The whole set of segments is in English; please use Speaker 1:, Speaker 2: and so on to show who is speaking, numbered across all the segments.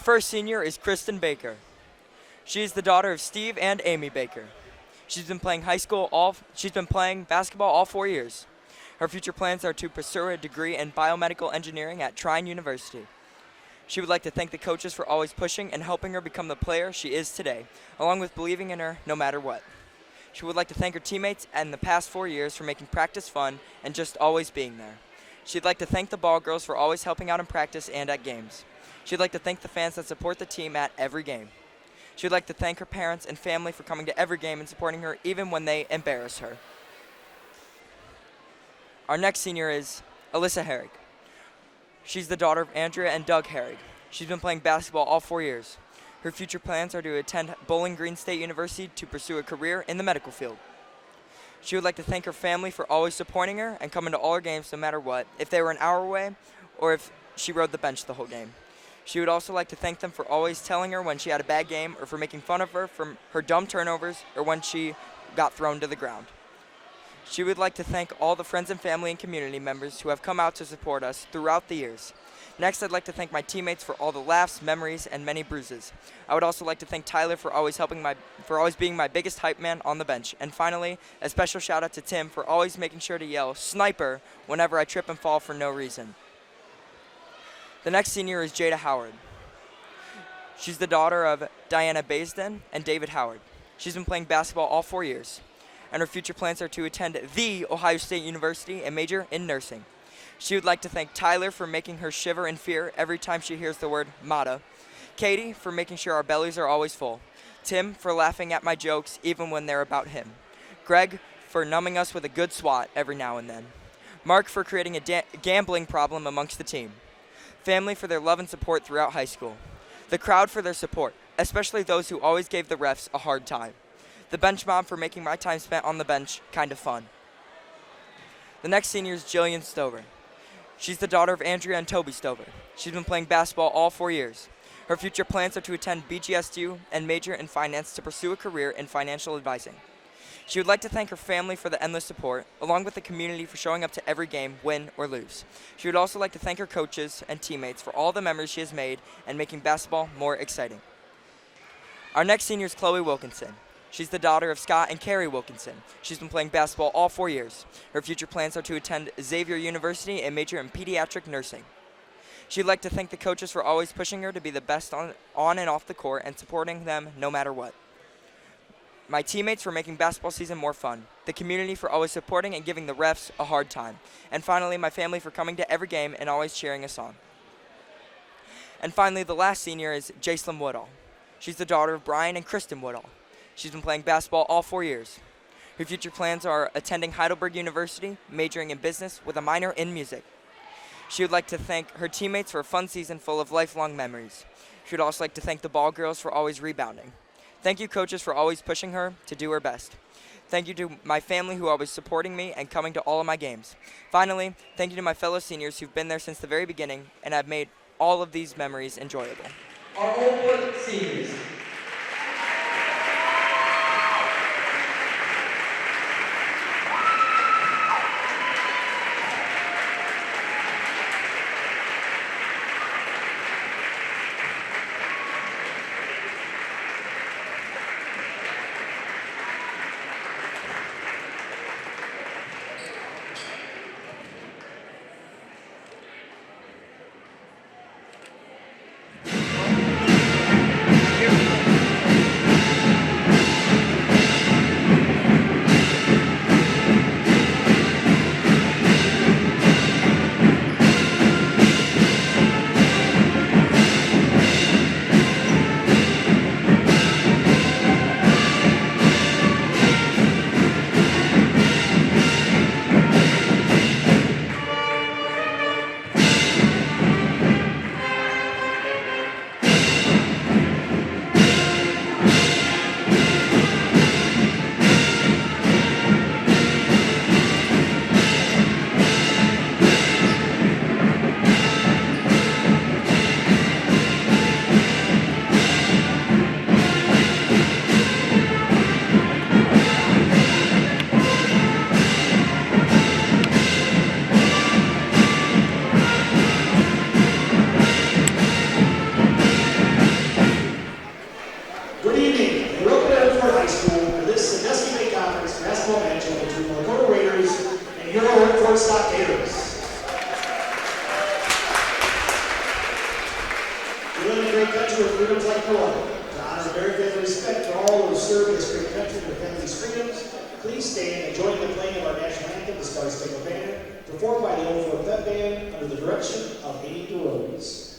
Speaker 1: first senior is Kristin Baker. She is the daughter of Steve and Amy Baker. She's been playing basketball all 4 years. Her future plans are to pursue a degree in biomedical engineering at Trine University. She would like to thank the coaches for always pushing and helping her become the player she is today, along with believing in her no matter what. She would like to thank her teammates and the past 4 years for making practice fun and just always being there. She'd like to thank the ball girls for always helping out in practice and at games. She'd like to thank the fans that support the team at every game. She'd like to thank her parents and family for coming to every game and supporting her even when they embarrass her. Our next senior is Alyssa Herrig. She's the daughter of Andrea and Doug Herrig. She's been playing basketball all 4 years. Her future plans are to attend Bowling Green State University to pursue a career in the medical field. She would like to thank her family for always supporting her and coming to all her games no matter what, if they were an hour away or if she rode the bench the whole game. She would also like to thank them for always telling her when she had a bad game or for making fun of her from her dumb turnovers or when she got thrown to the ground. She would like to thank all the friends and family and community members who have come out to support us throughout the years. Next, I'd like to thank my teammates for all the laughs, memories, and many bruises. I would also like to thank Tyler for always being my biggest hype man on the bench. And finally, a special shout out to Tim for always making sure to yell "Sniper" whenever I trip and fall for no reason. The next senior is Jada Howard. She's the daughter of Diana Baisden and David Howard. She's been playing basketball all 4 years, and her future plans are to attend The Ohio State University and major in nursing. She would like to thank Tyler for making her shiver in fear every time she hears the word "Mata", Katie for making sure our bellies are always full, Tim for laughing at my jokes even when they're about him, Greg for numbing us with a good swat every now and then, Mark for creating a gambling problem amongst the team, family for their love and support throughout high school, the crowd for their support, especially those who always gave the refs a hard time, the bench mob for making my time spent on the bench kind of fun. The next senior is Jillian Stover. She's the daughter of Andrea and Toby Stover. She's been playing basketball all 4 years. Her future plans are to attend BGSU and major in finance to pursue a career in financial advising. She would like to thank her family for the endless support, along with the community for showing up to every game, win or lose. She would also like to thank her coaches and teammates for all the memories she has made and making basketball more exciting. Our next senior is Chloe Wilkinson. She's the daughter of Scott and Carrie Wilkinson. She's been playing basketball all 4 years. Her future plans are to attend Xavier University and major in pediatric nursing. She'd like to thank the coaches for always pushing her to be the best on and off the court and supporting them no matter what. My teammates for making basketball season more fun. The community for always supporting and giving the refs a hard time. And finally, my family for coming to every game and always cheering us on. And finally, the last senior is Jacelyn Woodall. She's the daughter of Brian and Kristin Woodall. She's been playing basketball all 4 years. Her future plans are attending Heidelberg University, majoring in business with a minor in music. She would like to thank her teammates for a fun season full of lifelong memories. She would also like to thank the ball girls for always rebounding. Thank you, coaches, for always pushing her to do her best. Thank you to my family who are always supporting me and coming to all of my games. Finally, thank you to my fellow seniors who've been there since the very beginning and have made all of these memories enjoyable.
Speaker 2: Our Old seniors. Here we go.
Speaker 3: Fort Stockaders. We live in a great country with freedoms like no other. To honor America and respect for all who serve in this great country and defend these freedoms, please stand and join in the playing of our national anthem, the Star Spangled Banner, performed by the Old Fort Pep Band under the direction of Amy DeRose.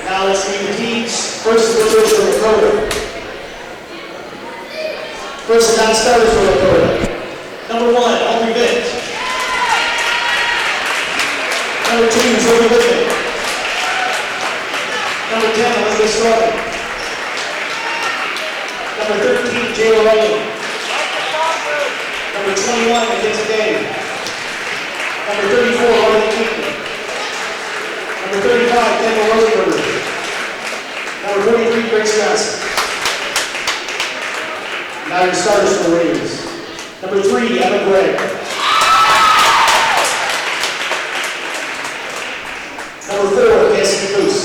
Speaker 3: Now let's meet the teams. First is the for Lakota. First is non-starters for Lakota. Number 1, Aubrey Vitt. Number 2, Zoe Whitman. Number 10, Elizabeth Strawman. Number 13, Jayla Rowling. Number 21, Mackenzie Day. Number 34, Harley Keaton. Number 35, Kendall Rosenberger. Number 43, Grace Johnson. Now your starters for the Raiders. Number 3, Emma Gregg. Number 4, Cassidy Cruz.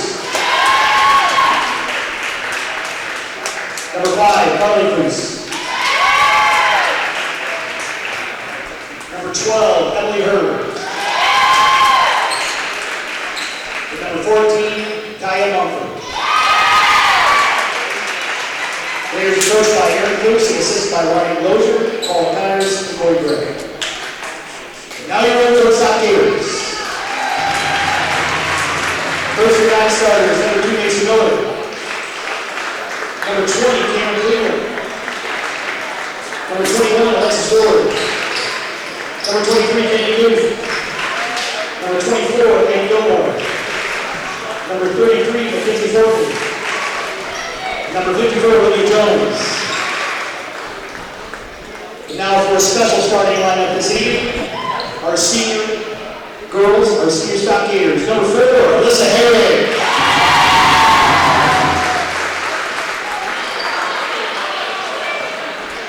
Speaker 3: Number 5, Carly Cruz. Number 12, Emily Herrig. Number 14, Kaya Mumford. Raiders are coached by Aaron Cooks and assisted by Ryan Lozier, Paul Connors, and Corey Gray. Now you're ready for the Stockaders. First for non-starters, number 2, Mason Miller. Number 20, Cameron Cleveland. Number 21, Alexis Ward. Number 23, Kenny Booth. Number 24, Andy Gilmore. Number 33, Mackenzie Thornton. Number 54, Olivia Jones. And now for a special starting lineup this evening, our senior girls, our senior Stockaders. Number 4, Alyssa Herrig.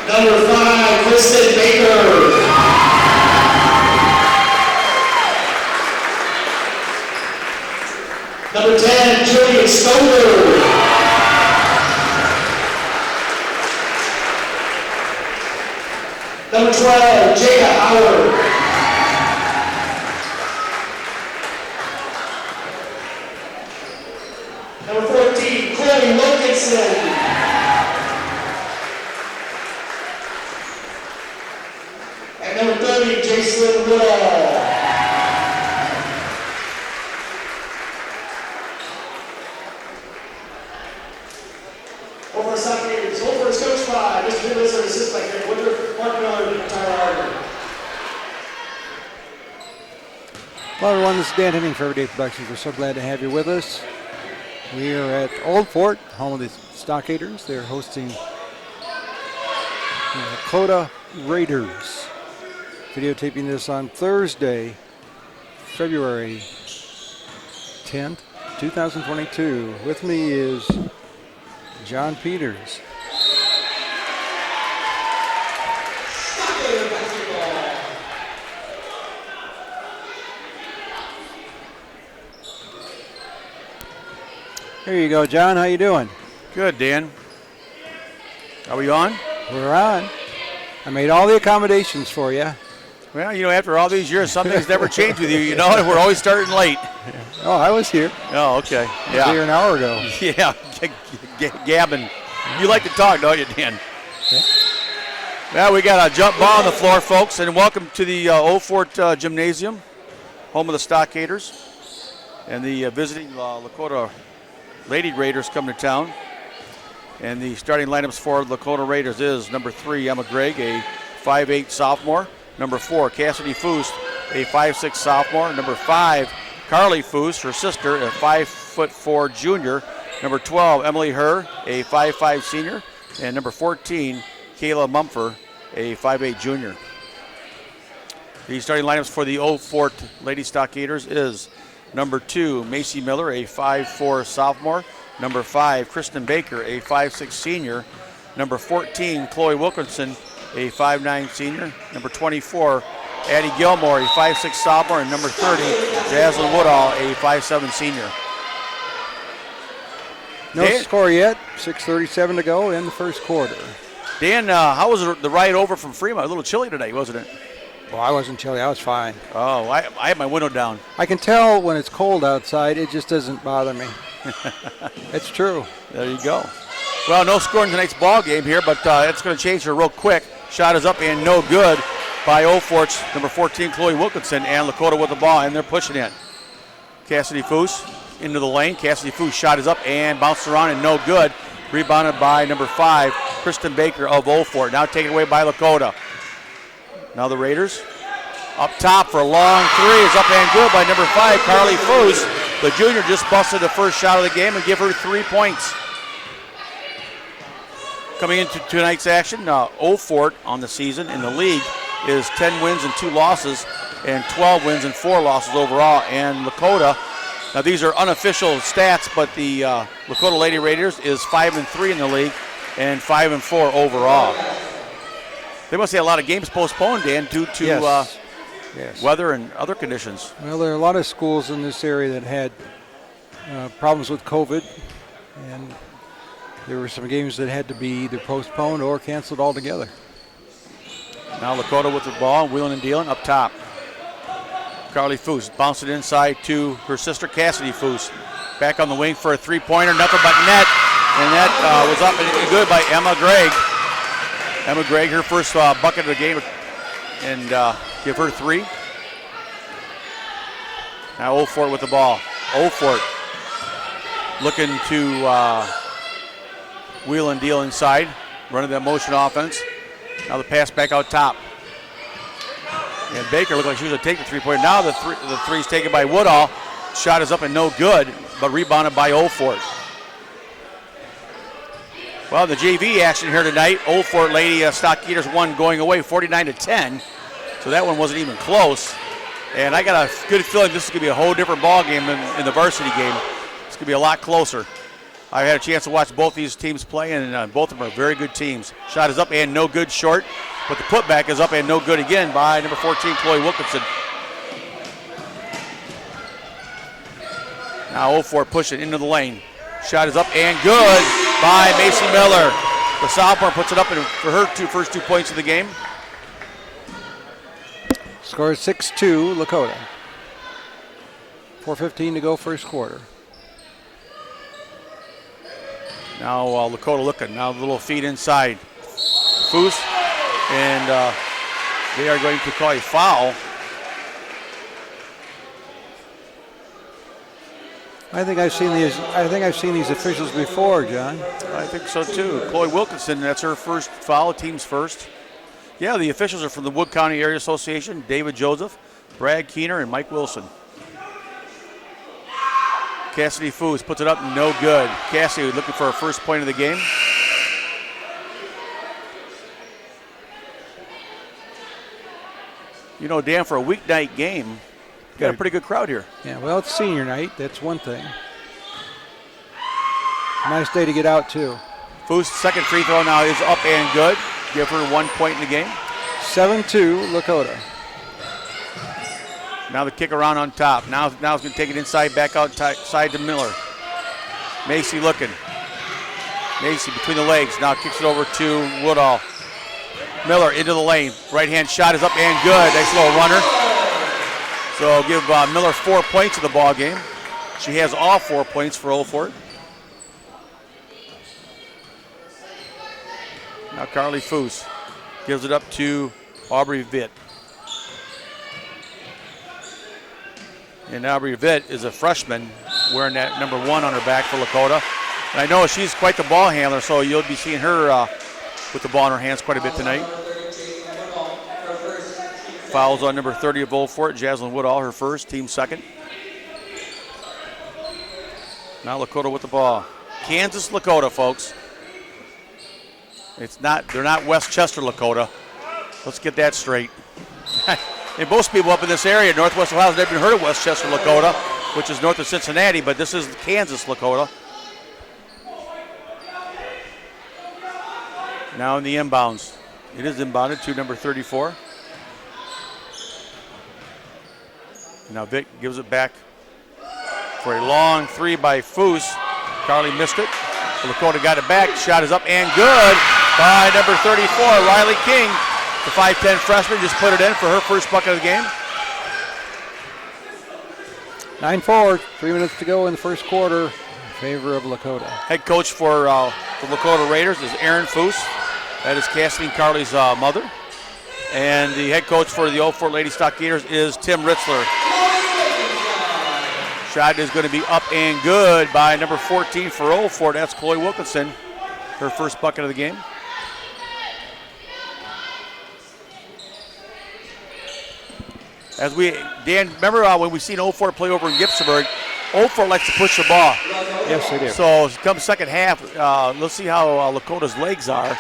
Speaker 3: Number 5, Kristin Baker. Number 10, Jillian Stover. Number 12, Jada Howard. Number 14, Chloe Wilkinson. And number 30, Jacelyn Woodall. Over Stockaders, over is coached by Mr. Nicholas and assisted by Greg Woodruff, Mark Miller, and Tyler Harden.
Speaker 4: Hello everyone, this is Dan Hemming for Everyday Productions. We're so glad to have you with us. We are at Old Fort, home of the Stockaders. They're hosting the Lakota Raiders. Videotaping this on Thursday, February 10th, 2022. With me is John Peters. Here you go, John. How you doing?
Speaker 5: Good, Dan. Are we on?
Speaker 4: We're on. I made all the accommodations for you.
Speaker 5: Well, after all these years, some things never change with you. We're always starting late.
Speaker 4: Oh, I was here.
Speaker 5: Oh, okay.
Speaker 4: I was here an hour ago.
Speaker 5: Yeah, gabbing. You like to talk, don't you, Dan?
Speaker 4: Yeah.
Speaker 5: Well, we got a jump ball on the floor, folks, and welcome to the Old Fort Gymnasium, home of the Stockaders, and the visiting Lakota Lady Raiders come to town. And the starting lineups for the Lakota Raiders is number 3, Emma Gregg, a 5'8" sophomore. Number 4, Cassidy Foose, a 5'6" sophomore. Number 5, Carly Foose, her sister, a 5'4" junior. Number 12, Emily Herr, a 5'5" senior. And number 14, Kayla Mumford, a 5'8" junior. The starting lineups for the Old Fort Lady Stockaders is number 2, Macy Miller, a 5'4" sophomore. Number 5, Kristin Baker, a 5'6" senior. Number 14, Chloe Wilkinson, a 5'9" senior. Number 24, Addie Gilmore, a 5'6" sophomore. And number 30, Jacelyn Woodall, a 5'7" senior.
Speaker 4: No
Speaker 5: Dan?
Speaker 4: score yet. 6:37 to go in the first quarter.
Speaker 5: Dan, how was the ride over from Fremont? A little chilly today, wasn't it?
Speaker 4: Well, I wasn't chilly. I was fine.
Speaker 5: Oh, I had my window down.
Speaker 4: I can tell when it's cold outside. It just doesn't bother me. It's true.
Speaker 5: There you go. Well, no score in tonight's ball game here, but it's going to change here real quick. Shot is up and no good by Old Fort's number 14, Chloe Wilkinson, and Lakota with the ball, and they're pushing it. Cassidy Foose into the lane. Cassidy Foose shot is up and bounced around and no good. Rebounded by number 5, Kristin Baker of Old Fort. Now taken away by Lakota. Now the Raiders up top for a long three. Is up and good by number 5, Carly Foose. The junior just busted the first shot of the game and give her 3 points. Coming into tonight's action, Old Fort on the season in the league is 10 wins and 2 losses and 12 wins and 4 losses overall. And Lakota, now these are unofficial stats, but the Lakota Lady Raiders is 5-3 in the league and 5-4 overall. They must have a lot of games postponed, Dan, due to
Speaker 4: Yes.
Speaker 5: weather and other conditions.
Speaker 4: Well, there are a lot of schools in this area that had problems with COVID, and there were some games that had to be either postponed or canceled altogether.
Speaker 5: Now Lakota with the ball, wheeling and dealing up top. Carly Foose bounced it inside to her sister Cassidy Foose. Back on the wing for a three-pointer, nothing but net, and that was up and good by Emma Gregg. Emma Gregg, her first bucket of the game, and give her 3. Now Old Fort with the ball. Old Fort looking to wheel and deal inside, running that motion offense. Now the pass back out top. And Baker looked like she was going to take the three-pointer. Now the three's taken by Woodall. Shot is up and no good, but rebounded by Old Fort. Well, the JV action here tonight, Old Fort Lady Stockaders won going away 49-10. So that one wasn't even close. And I got a good feeling this is going to be a whole different ball game than in the varsity game. It's going to be a lot closer. I had a chance to watch both these teams play, and both of them are very good teams. Shot is up and no good short, but the putback is up and no good again by number 14, Chloe Wilkinson. Now Old Fort pushing into the lane. Shot is up and good by Macy Miller. The sophomore puts it up for her first 2 points of the game.
Speaker 4: Score is 6-2, Lakota. 4:15 to go first quarter.
Speaker 5: Now Lakota looking. Now the little feed inside. Foose, and they are going to call a foul.
Speaker 4: I think I've seen these officials before, John.
Speaker 5: I think so too. Chloe Wilkinson, that's her first foul, team's first. Yeah, the officials are from the Wood County Area Association, David Joseph, Brad Keener, and Mike Wilson. Cassidy Foose puts it up, no good. Cassidy looking for her first point of the game. You know, Dan, for a weeknight game, got a pretty good crowd here.
Speaker 4: Yeah, well, it's senior night. That's one thing. Nice day to get out, too.
Speaker 5: Foose, second free throw now is up and good. Give her 1 point in the game.
Speaker 4: 7-2, Lakota.
Speaker 5: Now the kick around on top. Now it's going to take it inside, back outside to Miller. Macy looking. Macy between the legs. Now kicks it over to Woodall. Miller into the lane. Right-hand shot is up and good. Nice little runner. So give Miller 4 points in the ball game. She has all 4 points for Old Fort. Now Carly Foose gives it up to Aubrey Vitt. And Aubrey Vitt is a freshman wearing that number 1 on her back for Lakota. And I know she's quite the ball handler, so you'll be seeing her with the ball in her hands quite a bit tonight. Fouls on number 30 of Old Fort, Jacelyn Woodall, her first, team second. Now Lakota with the ball. Kansas Lakota, folks. They're not Westchester Lakota. Let's get that straight. And most people up in this area, Northwest Ohio, have never even heard of Westchester Lakota, which is north of Cincinnati, but this is Kansas Lakota. Now in the inbounds. It is inbounded to number 34. Now Vic gives it back for a long 3 by Foose. Carly missed it. Lakota got it back. Shot is up and good by number 34, Riley King. The 5'10 freshman just put it in for her first bucket of the game.
Speaker 4: 9-4, 3 minutes to go in the first quarter in favor of Lakota.
Speaker 5: Head coach for the Lakota Raiders is Aaron Foose. That is Kathleen Carly's mother. And the head coach for the Old Fort Lady Stockaders is Tim Ritzler. Shot is going to be up and good by number 14 for Old Fort. That's Chloe Wilkinson, her first bucket of the game. Dan, remember when we seen Old Fort play over in Gibsonburg? Old Fort likes to push the ball.
Speaker 4: Yes, they do.
Speaker 5: So come second half, let's see how Lakota's legs are.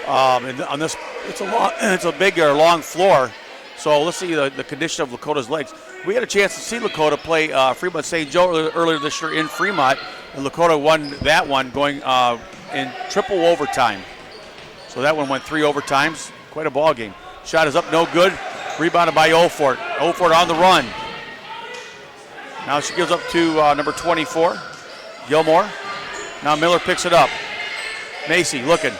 Speaker 5: And on this, it's a big long floor. So let's see the condition of Lakota's legs. We had a chance to see Lakota play Fremont St. Joe earlier this year in Fremont, and Lakota won that one going in triple overtime. So that one went 3 overtimes. Quite a ball game. Shot is up, no good. Rebounded by Old Fort. Old Fort on the run. Now she gives up to number 24, Gilmore. Now Miller picks it up. Macy looking.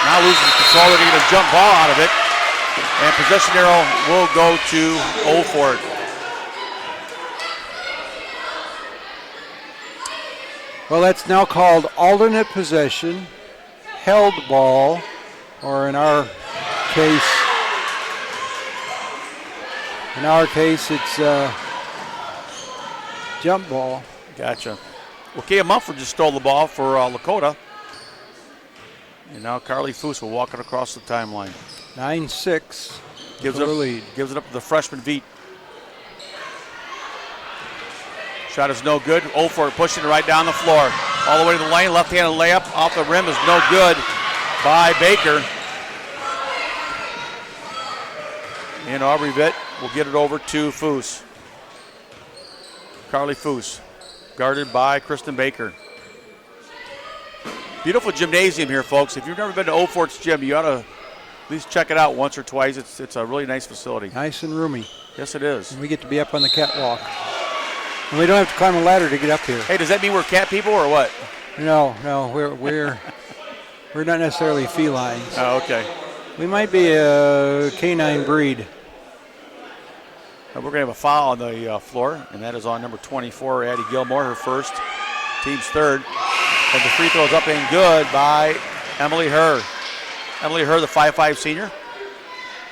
Speaker 5: Now losing control. They're going to get a jump ball out of it. And possession arrow will go to Old Fort.
Speaker 4: Well, that's now called alternate possession, held ball, or in our case, it's jump ball.
Speaker 5: Gotcha. Well, Kaya Mumford just stole the ball for Lakota. And now Carly Foose will walk it across the timeline.
Speaker 4: 9-6.
Speaker 5: Gives it up to the freshman Veet. Shot is no good. Old Fort pushing it right down the floor. All the way to the lane. Left-handed layup off the rim is no good by Baker. And Aubrey Vitt will get it over to Foose. Carly Foose, guarded by Kristin Baker. Beautiful gymnasium here, folks. If you've never been to Old Fort's gym, you ought to at least check it out once or twice. It's a really nice facility.
Speaker 4: Nice and roomy.
Speaker 5: Yes, it is.
Speaker 4: And we get to be up on the catwalk. And we don't have to climb a ladder to get up here.
Speaker 5: Hey, does that mean we're cat people or what?
Speaker 4: No, we're not necessarily felines.
Speaker 5: Oh, okay.
Speaker 4: We might be a canine breed.
Speaker 5: We're going to have a foul on the floor, and that is on number 24, Addie Gilmore, her first, team's third. And the free throw is up and good by Emily Herr. Emily Herr, the 5'5 senior,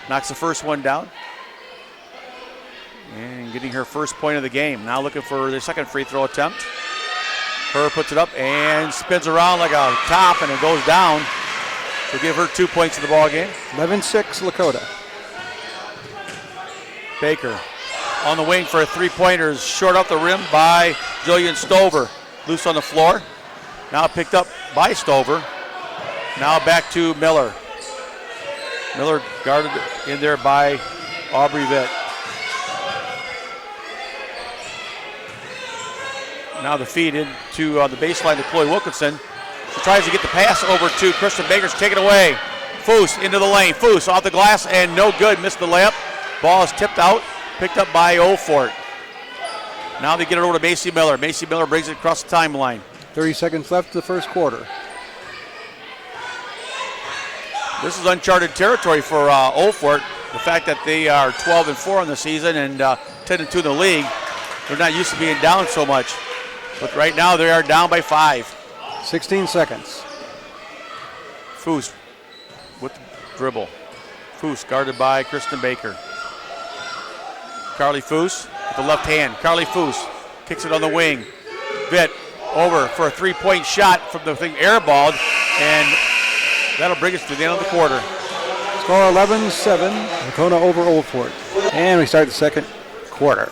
Speaker 5: knocks the first one down. And getting her first point of the game. Now looking for their second free throw attempt. Herr puts it up and spins around like a top, and it goes down. So give her 2 points in the ball game.
Speaker 4: 11-6 Lakota.
Speaker 5: Baker on the wing for a three-pointer is short off the rim by Jillian Stover. Loose on the floor. Now picked up by Stover. Now back to Miller. Miller guarded in there by Aubrey Vitt. Now the feed into the baseline to Chloe Wilkinson. She tries to get the pass over to Kristin Baker. She's taken away. Foose into the lane. Foose off the glass and no good. Missed the layup. Ball is tipped out. Picked up by Old Fort. Now they get it over to Macy Miller. Macy Miller brings it across the timeline.
Speaker 4: 30 seconds left in the first quarter.
Speaker 5: This is uncharted territory for Old Fort. The fact that they are 12-4 in the season and 10-2 in the league. They're not used to being down so much. But right now they are down by 5.
Speaker 4: 16 seconds.
Speaker 5: Foose with the dribble. Foose guarded by Kristin Baker. Carly Foose with the left hand. Carly Foose kicks it on the wing. Vitt over for a 3-point shot from the thing airballed, and that'll bring us to the end of the quarter.
Speaker 4: Score 11-7. Lakota over Old Fort. And we start the second quarter.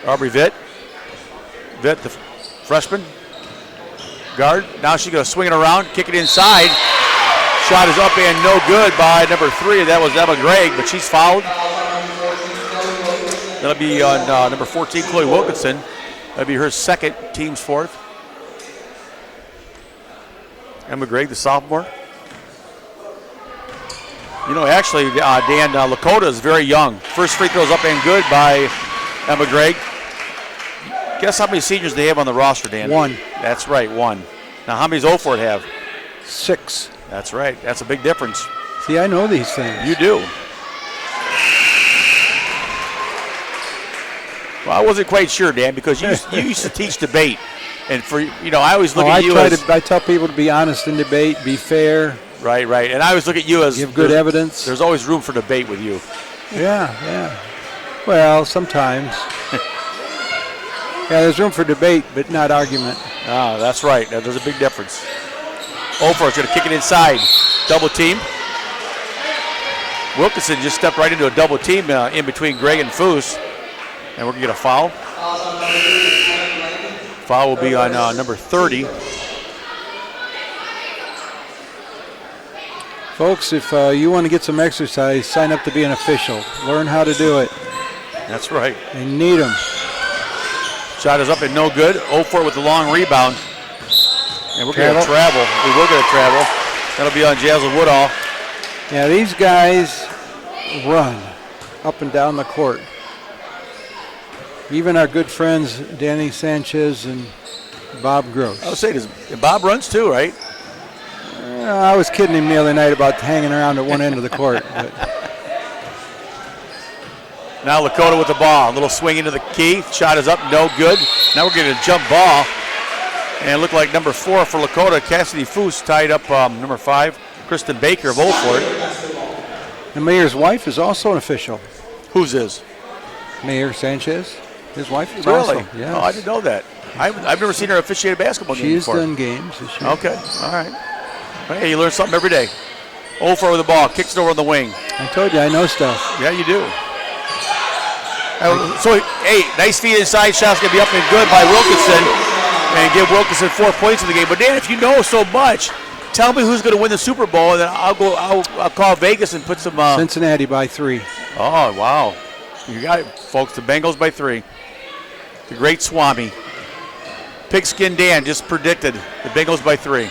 Speaker 5: Aubrey Vitt. Vitt, the freshman guard. Now she's going to swing it around, kick it inside. Shot is up and no good by number 3. That was Emma Gregg, but she's fouled. That'll be on number 14, Chloe Wilkinson. That'll be her second, team's fourth. Emma Gregg, the sophomore. You know, actually, Dan, Lakota is very young. First free throw's up and good by Emma Gregg. Guess how many seniors they have on the roster, Dan?
Speaker 4: 1.
Speaker 5: That's right, 1. Now, how many does Old Fort have?
Speaker 4: 6.
Speaker 5: That's right. That's a big difference.
Speaker 4: See, I know these things.
Speaker 5: You do. Well, I wasn't quite sure, Dan, because you used to teach debate. And for, you know, I always look at you as...
Speaker 4: I tell people to be honest in debate, be fair.
Speaker 5: Right. And I always look at you as...
Speaker 4: Give good evidence.
Speaker 5: There's always room for debate with you.
Speaker 4: Yeah. Well, sometimes. Yeah, there's room for debate, but not argument.
Speaker 5: Ah, that's right. Now, there's a big difference. Old Fort's going to kick it inside. Double team. Wilkinson just stepped right into a double team in between Gregg and Foose. And we're going to get a foul. Foul will be on number 30.
Speaker 4: Folks, if you want to get some exercise, sign up to be an official. Learn how to do it.
Speaker 5: That's right.
Speaker 4: You need them.
Speaker 5: Shot is up and no good. Old Fort with the long rebound. And we're going to travel. We will get a travel. That'll be on Jacelyn Woodall.
Speaker 4: Yeah, these guys run up and down the court. Even our good friends, Danny Sanchez and Bob Gross.
Speaker 5: I would say Bob runs too, right?
Speaker 4: I was kidding him the other night about hanging around at one end of the court. But.
Speaker 5: Now Lakota with the ball. A little swing into the key. Shot is up, no good. Now we're getting a jump ball. And it looked like number 4 for Lakota, Cassidy Foose, tied up number 5, Kristin Baker of Old Fort.
Speaker 4: The mayor's wife is also an official.
Speaker 5: Whose is?
Speaker 4: Mayor Sanchez. His wife is
Speaker 5: really?
Speaker 4: also. Yes.
Speaker 5: Oh, I didn't know that. I've never seen her officiate a basketball game before.
Speaker 4: She's done games this year.
Speaker 5: Okay, all right. Hey, you learn something every day. Old Fort with the ball, kicks it over on the wing.
Speaker 4: I told you, I know stuff.
Speaker 5: Yeah, you do. So, hey, nice feed inside. Shot's going to be up and good by Wilkinson. And give Wilkinson 4 points in the game. But Dan, if you know so much, tell me who's going to win the Super Bowl, and then I'll call Vegas and put some.
Speaker 4: Cincinnati by 3.
Speaker 5: Oh wow, you got it, folks. The Bengals by 3. The great Swami. Pigskin Dan just predicted the Bengals by 3.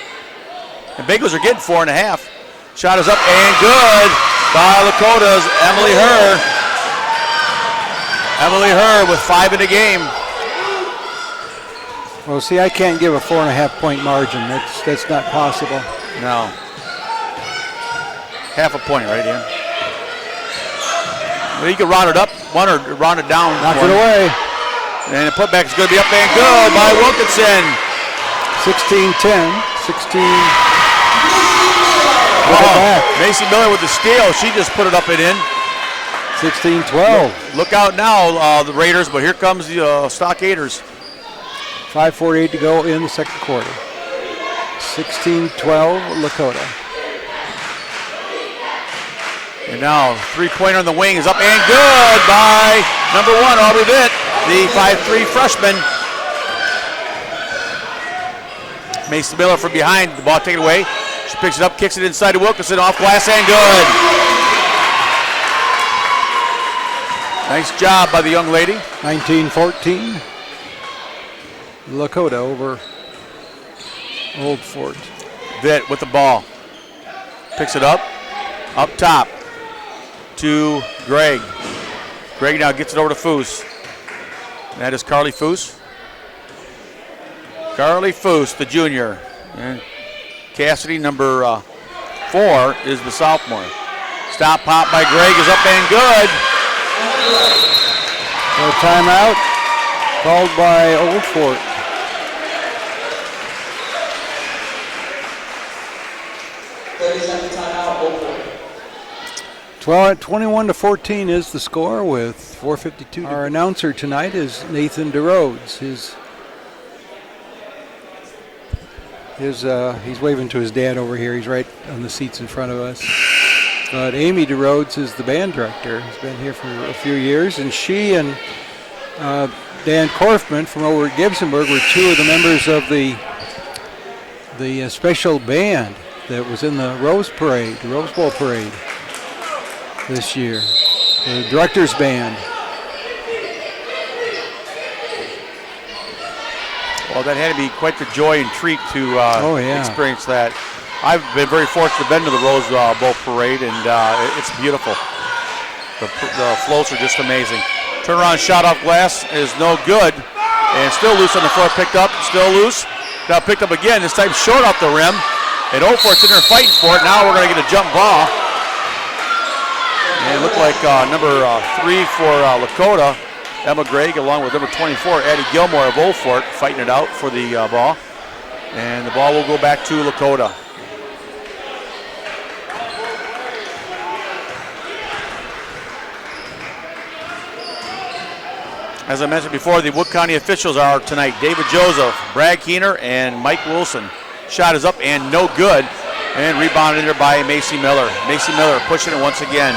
Speaker 5: The Bengals are getting 4.5. Shot is up and good by Lakota's Emily Herr. Emily Herr with 5 in the game.
Speaker 4: Well, see, I can't give a 4.5-point margin. That's not possible.
Speaker 5: No. Half a point, right, Dan? Well, you can round it up one or round it down.
Speaker 4: Knock it away.
Speaker 5: And the putback is going to be up and good by Wilkinson.
Speaker 4: 16-10. 16.
Speaker 5: Macy Miller with the steal. She just put it up and in.
Speaker 4: 16-12.
Speaker 5: Look out now, the Raiders, but here comes the Stockaders.
Speaker 4: 5:48 to go in the second quarter. 16-12 Lakota.
Speaker 5: And now 3-pointer on the wing is up and good by number 1, Aubrey Vitt, the 5'3" freshman. Macy Miller from behind, the ball taken away. She picks it up, kicks it inside to Wilkinson, off glass and good. Nice job by the young lady.
Speaker 4: 19-14. Lakota over Old Fort.
Speaker 5: Vitt with the ball. Picks it up top to Gregg. Gregg now gets it over to Foose. That is Carly Foose. Carly Foose, the junior. And Cassidy, number 4, is the sophomore. Stop pop by Gregg is up and good.
Speaker 4: A timeout called by Old Fort.
Speaker 2: 30-second timeout, Old Fort.
Speaker 4: 21-14 is the score with 4:52. Our announcer tonight is Nathan DeRodes. He's waving to his dad over here. He's right on the seats in front of us. But Amy DeRodes is the band director. He's been here for a few years, and she and Dan Korfman from over at Gibsonburg were 2 of the members of the special band that was in the Rose Bowl parade this year, the director's band.
Speaker 5: Well, that had to be quite the joy and treat to experience that. I've been very fortunate to been to the Rose Bowl parade, and it's beautiful. The floats are just amazing. Turnaround shot off glass is no good, and still loose on the floor. Picked up, still loose. Now picked up again. This time short off the rim, and Old Fort's in there fighting for it. Now we're going to get a jump ball. And it looked like number 3 for Lakota, Emma Gregg, along with number 24, Addie Gilmore of Old Fort, fighting it out for the ball. And the ball will go back to Lakota. As I mentioned before, the Wood County officials are tonight. David Joseph, Brad Keener, and Mike Wilson. Shot is up and no good. And rebounded there by Macy Miller. Macy Miller pushing it once again.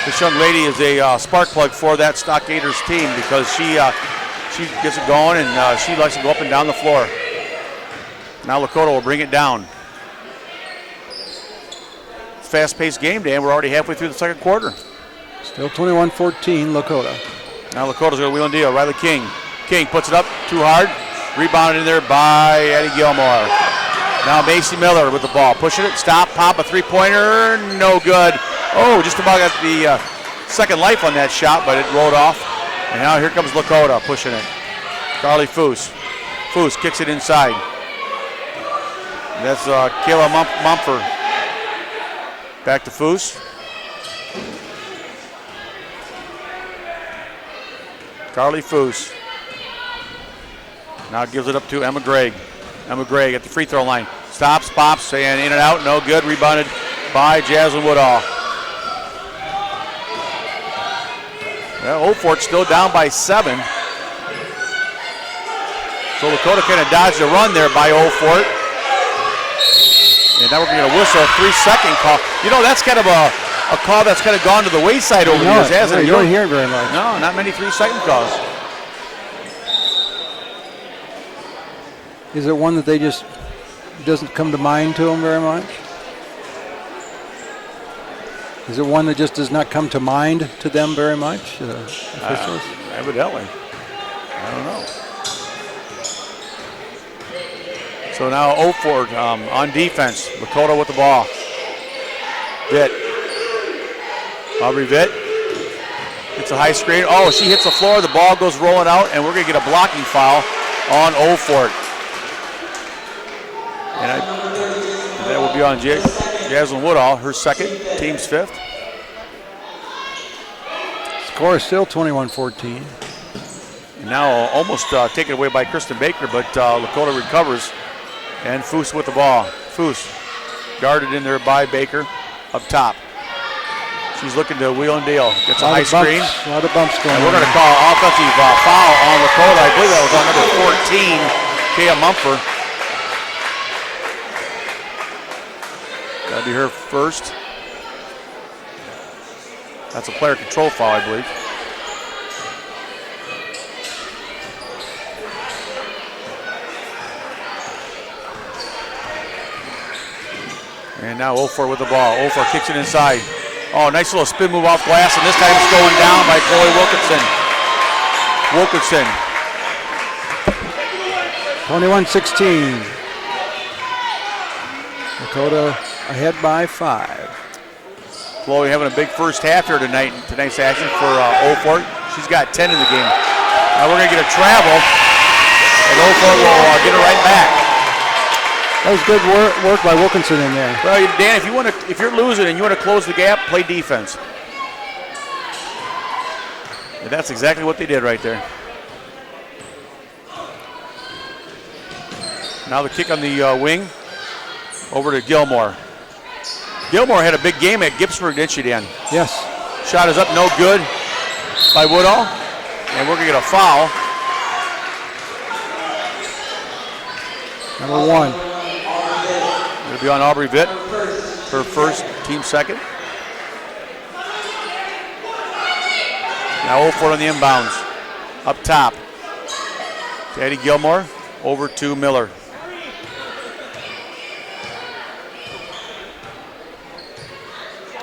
Speaker 5: This young lady is a spark plug for that Stockaders team because she gets it going and she likes to go up and down the floor. Now Lakota will bring it down. Fast-paced game, Dan. We're already halfway through the second quarter.
Speaker 4: Still 21-14, Lakota.
Speaker 5: Now Lakota's going to wheel and deal. Riley King. King puts it up too hard. Rebounded in there by Addie Gilmore. Now Macy Miller with the ball. Pushing it. Stop. Pop a three-pointer. No good. Oh, just about got the second life on that shot, but it rolled off. And now here comes Lakota pushing it. Carly Foose. Foose kicks it inside. That's Kayla Mumford. Back to Foose. Carly Foose. Now gives it up to Emma Gregg. Emma Gregg at the free throw line. Stops, pops, and in and out. No good. Rebounded by Jacelyn Woodall. Well, Old Fort still down by 7. So Lakota kind of dodged a run there by Old Fort. And now we're going to get a whistle, 3-second call. You know, that's kind of a call that's kind of gone to the wayside over the years, hasn't it?
Speaker 4: You don't hear it very much.
Speaker 5: No, not many 3-second calls.
Speaker 4: Is it one that they just doesn't come to mind to them very much? Is it one that just does not come to mind to them very much, officials?
Speaker 5: Evidently. I don't know. So now Old Fort on defense. Lakota with the ball. Vitt. Aubrey Vitt. It's a high screen. Oh, she hits the floor. The ball goes rolling out, and we're going to get a blocking foul on Old Fort. And that will be on Jacelyn Woodall, her second, team's 5th.
Speaker 4: Score is still 21-14.
Speaker 5: And now almost taken away by Kristin Baker, but Lakota recovers. And Foose with the ball. Foose guarded in there by Baker up top. She's looking to wheel and deal. Gets a high screen.
Speaker 4: A lot of bumps going on.
Speaker 5: And we're going to call offensive foul on Lakota. I believe that was on number 14, Kaya Mumford. That'll be her first. That's a player control foul, I believe. And now Old Fort with the ball. Old Fort kicks it inside. Oh, nice little spin move off glass, and this time it's going down by Chloe Wilkinson.
Speaker 4: 21-16. Lakota ahead by 5.
Speaker 5: Chloe having a big first half here tonight in tonight's action for Old Fort. She's got 10 in the game. Now we're going to get a travel, and Old Fort will get it right back.
Speaker 4: That was good work by Wilkinson in there.
Speaker 5: Well, Dan, if you're losing and you want to close the gap, play defense. And that's exactly what they did right there. Now the kick on the wing over to Gilmore. Gilmore had a big game at Gippsburg, didn't she, Dan?
Speaker 4: Yes.
Speaker 5: Shot is up, no good by Woodall. And we're going to get a foul.
Speaker 4: Number 1.
Speaker 5: It'll be on Aubrey Vitt, her first, team second. Now Old Fort on the inbounds. Up top. To Eddie Gilmore, over to Miller.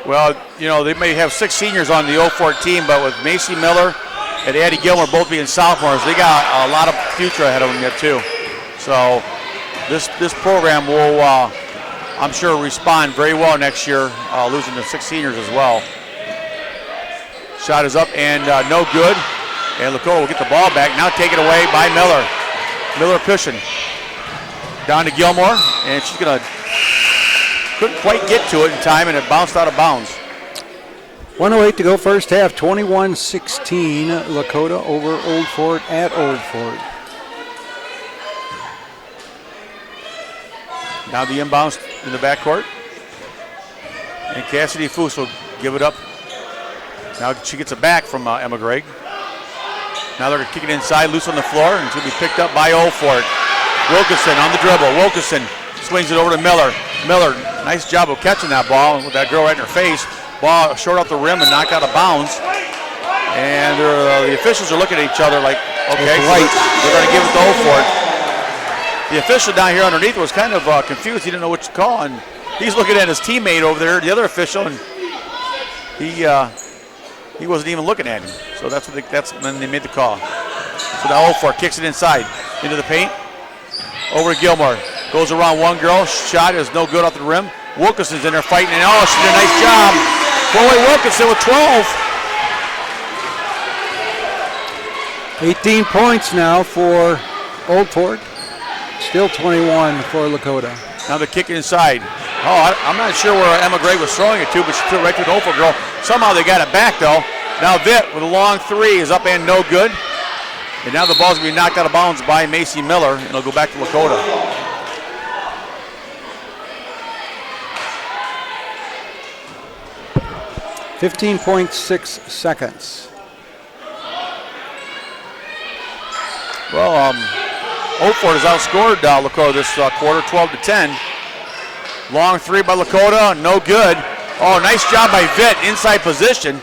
Speaker 5: Well, you know, they may have 6 seniors on the Old Fort team, but with Macy Miller and Eddie Gilmore both being sophomores, they got a lot of future ahead of them yet too. So this program will, I'm sure, respond very well next year, losing the 6 seniors as well. Shot is up and no good. And Lakota will get the ball back. Now taken away by Miller. Miller pushing. Down to Gilmore, and she's going to, couldn't quite get to it in time, and it bounced out of bounds.
Speaker 4: 1:08 to go first half, 21-16, Lakota over Old Fort at Old Fort.
Speaker 5: Now the inbounds in the backcourt. And Cassidy Foose will give it up. Now she gets it back from Emma Gregg. Now they're going to kick it inside, loose on the floor, and it's going to be picked up by Old Fort. Wilkinson on the dribble. Wilkinson swings it over to Miller. Miller, nice job of catching that ball with that girl right in her face. Ball short off the rim and knocked out of bounds. And the officials are looking at each other like, okay, so they're going to give it to Old Fort. The official down here underneath was kind of confused. He didn't know what to call, and he's looking at his teammate over there, the other official, and he wasn't even looking at him. So that's when they made the call. So now Old Fort kicks it inside into the paint. Over to Gilmore. Goes around one girl. Shot is no good off the rim. Wilkinson's in there fighting, and she did a nice job. Chloe Wilkinson with 12.
Speaker 4: 18 points now for Old Fort. Still 21 for Lakota.
Speaker 5: Now the kick inside. I'm not sure where Emma Gray was throwing it to, but she threw it right to the Old Fort girl. Somehow they got it back, though. Now Vitt with a long 3 is up and no good. And now the ball's going to be knocked out of bounds by Macy Miller, and it'll go back to Lakota.
Speaker 4: .6 seconds.
Speaker 5: Well, Old Fort has outscored Lakota this quarter, 12-10. Long 3 by Lakota, no good. Oh, nice job by Vitt, inside position.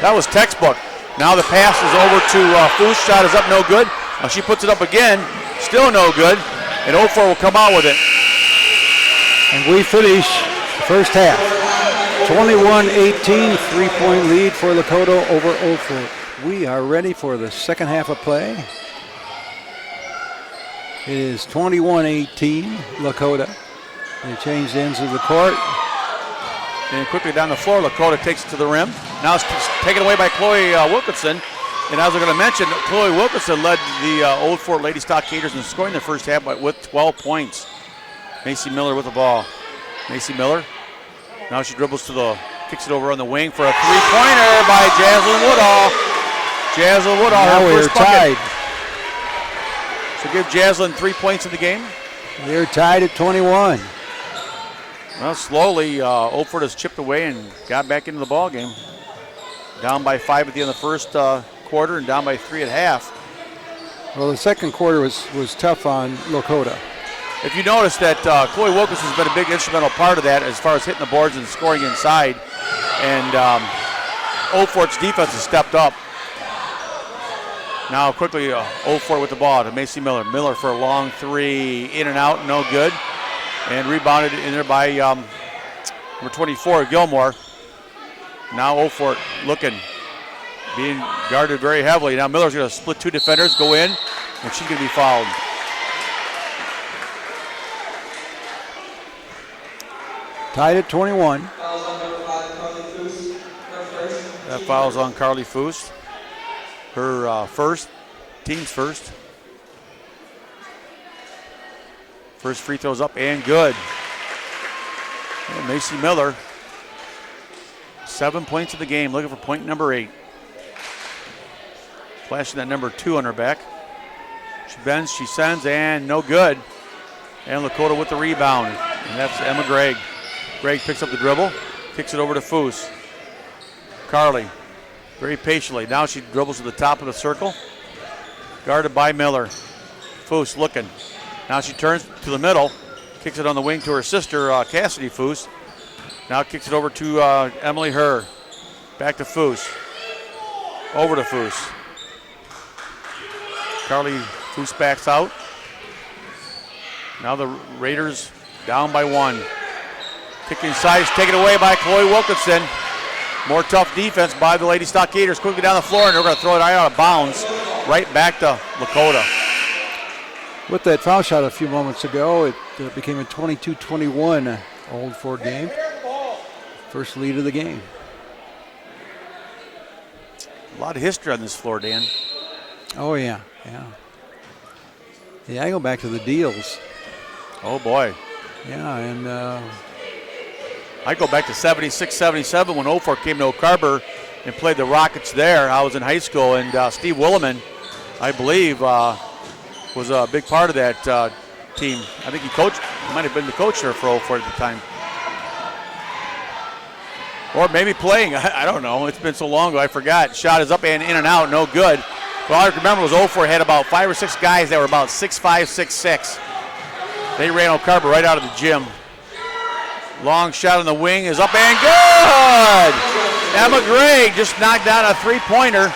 Speaker 5: That was textbook. Now the pass is over to Foose. Shot is up, no good. Now she puts it up again, still no good. And Old Fort will come out with it.
Speaker 4: And we finish the first half. 21-18, 3-point lead for Lakota over Old Fort. We are ready for the second half of play. It is 21-18, Lakota. They changed ends of the court.
Speaker 5: And quickly down the floor, Lakota takes it to the rim. Now it's taken away by Chloe Wilkinson. And as I'm going to mention, Chloe Wilkinson led the Old Fort Lady Stockaders in scoring the first half with 12 points. Macy Miller with the ball. Macy Miller. Now she dribbles kicks it over on the wing for a 3-pointer by Jacelyn Woodall. Jacelyn Woodall,
Speaker 4: now
Speaker 5: her
Speaker 4: we're
Speaker 5: first bucket.
Speaker 4: tied.
Speaker 5: So give Jacelyn 3 points in the game.
Speaker 4: They're tied at 21.
Speaker 5: Well, slowly, Old Fort has chipped away and got back into the ball game. Down by 5 at the end of the first quarter and down by 3 at half.
Speaker 4: Well, the second quarter was tough on Lakota.
Speaker 5: If you notice that Chloe Wilkinson's been a big instrumental part of that as far as hitting the boards and scoring inside. And Old Fort's defense has stepped up. Now quickly, Old Fort with the ball to Macy Miller. Miller for a long 3, in and out, no good. And rebounded in there by number 24, Gilmore. Now Old Fort looking, being guarded very heavily. Now Miller's going to split 2 defenders, go in, and she's going to be fouled.
Speaker 4: Tied at 21.
Speaker 5: That foul's on Carly Foose. Her first. teams first. First free throw's up and good. And Macy Miller, 7 points of the game, looking for point number 8. Flashing that number 2 on her back. She bends, she sends, and no good. And Lakota with the rebound. And that's Emma Gregg. Gregg picks up the dribble, kicks it over to Foose. Carly, very patiently. Now she dribbles to the top of the circle. Guarded by Miller. Foose looking. Now she turns to the middle, kicks it on the wing to her sister, Cassidy Foose. Now kicks it over to Emily Herr. Back to Foose. Over to Foose. Carly Foose backs out. Now the Raiders down by 1. Kick inside is taken away by Chloe Wilkinson. More tough defense by the Lady Stockaders. Quickly down the floor, and they're going to throw it right out of bounds. Right back to Lakota.
Speaker 4: With that foul shot a few moments ago, it became a 22-21 Old Fort game. First lead of the game.
Speaker 5: A lot of history on this floor, Dan.
Speaker 4: Oh, yeah. Yeah, I go back to the deals.
Speaker 5: Oh, boy.
Speaker 4: Yeah, and
Speaker 5: I go back to 76-77 when Old Fort came to Oak Harbor and played the Rockets there. I was in high school, and Steve Williman, I believe, was a big part of that team. I think he might have been the coach there for Old Fort at the time. Or maybe playing, I don't know. It's been so long ago, I forgot. Shot is up and in and out, no good. But all I remember was Old Fort had about 5 or 6 guys that were about 6'5", 6'6". They ran Oak Harbor right out of the gym. Long shot on the wing is up and good! Emma Gregg just knocked down a 3-pointer.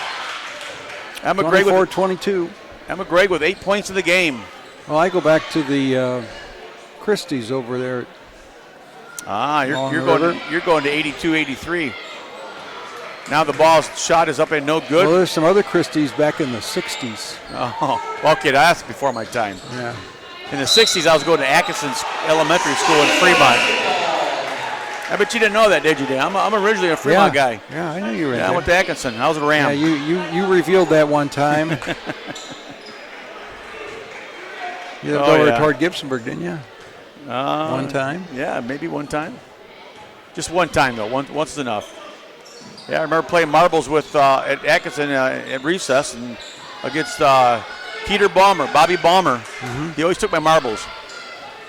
Speaker 5: Emma Gregg
Speaker 4: 24-22.
Speaker 5: Emma Gregg with 8 points in the game.
Speaker 4: Well, I go back to the Christies over there.
Speaker 5: You're going to 82-83. Now the shot is up and no good.
Speaker 4: Well, there's some other Christies back in the 60s.
Speaker 5: Oh, okay, that's before my time.
Speaker 4: Yeah.
Speaker 5: In the 60s, I was going to Atkinson's Elementary School in Fremont. I bet you didn't know that, did you, Dan? I'm originally a Fremont guy.
Speaker 4: Yeah, I know you were.
Speaker 5: Yeah, I went to Atkinson. I was a Ram.
Speaker 4: Yeah, you revealed that one time. You lived over toward Gibsonburg, didn't you? One time?
Speaker 5: Yeah, maybe one time. Just one time, though. Once is enough. Yeah, I remember playing marbles with at Atkinson at recess and against Peter Ballmer, Bobby Ballmer. Mm-hmm. He always took my marbles.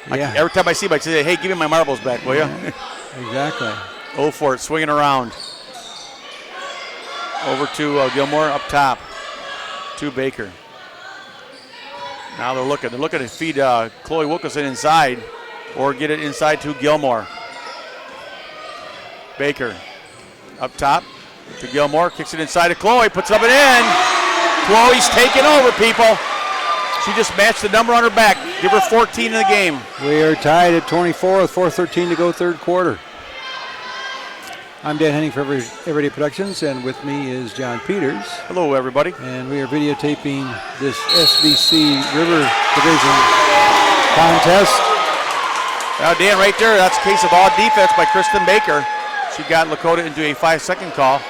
Speaker 4: Yeah.
Speaker 5: Every time I see him, I say, hey, give me my marbles back, will you?
Speaker 4: Yeah, exactly.
Speaker 5: Old Fort swinging around. Over to Gilmore up top. To Baker. Now they're looking to feed Chloe Wilkinson inside or get it inside to Gilmore. Baker up top to Gilmore, kicks it inside to Chloe, puts up and in. Chloe's taking over, people. She just matched the number on her back. Give her 14 in the game.
Speaker 4: We are tied at 24 with 4:13 to go third quarter. I'm Dan Henning for Everyday Productions, and with me is John Peters.
Speaker 5: Hello, everybody.
Speaker 4: And we are videotaping this SBC River Division contest.
Speaker 5: Now, Dan, right there, that's a case of all defense by Kristin Baker. She got Lakota into a 5-second call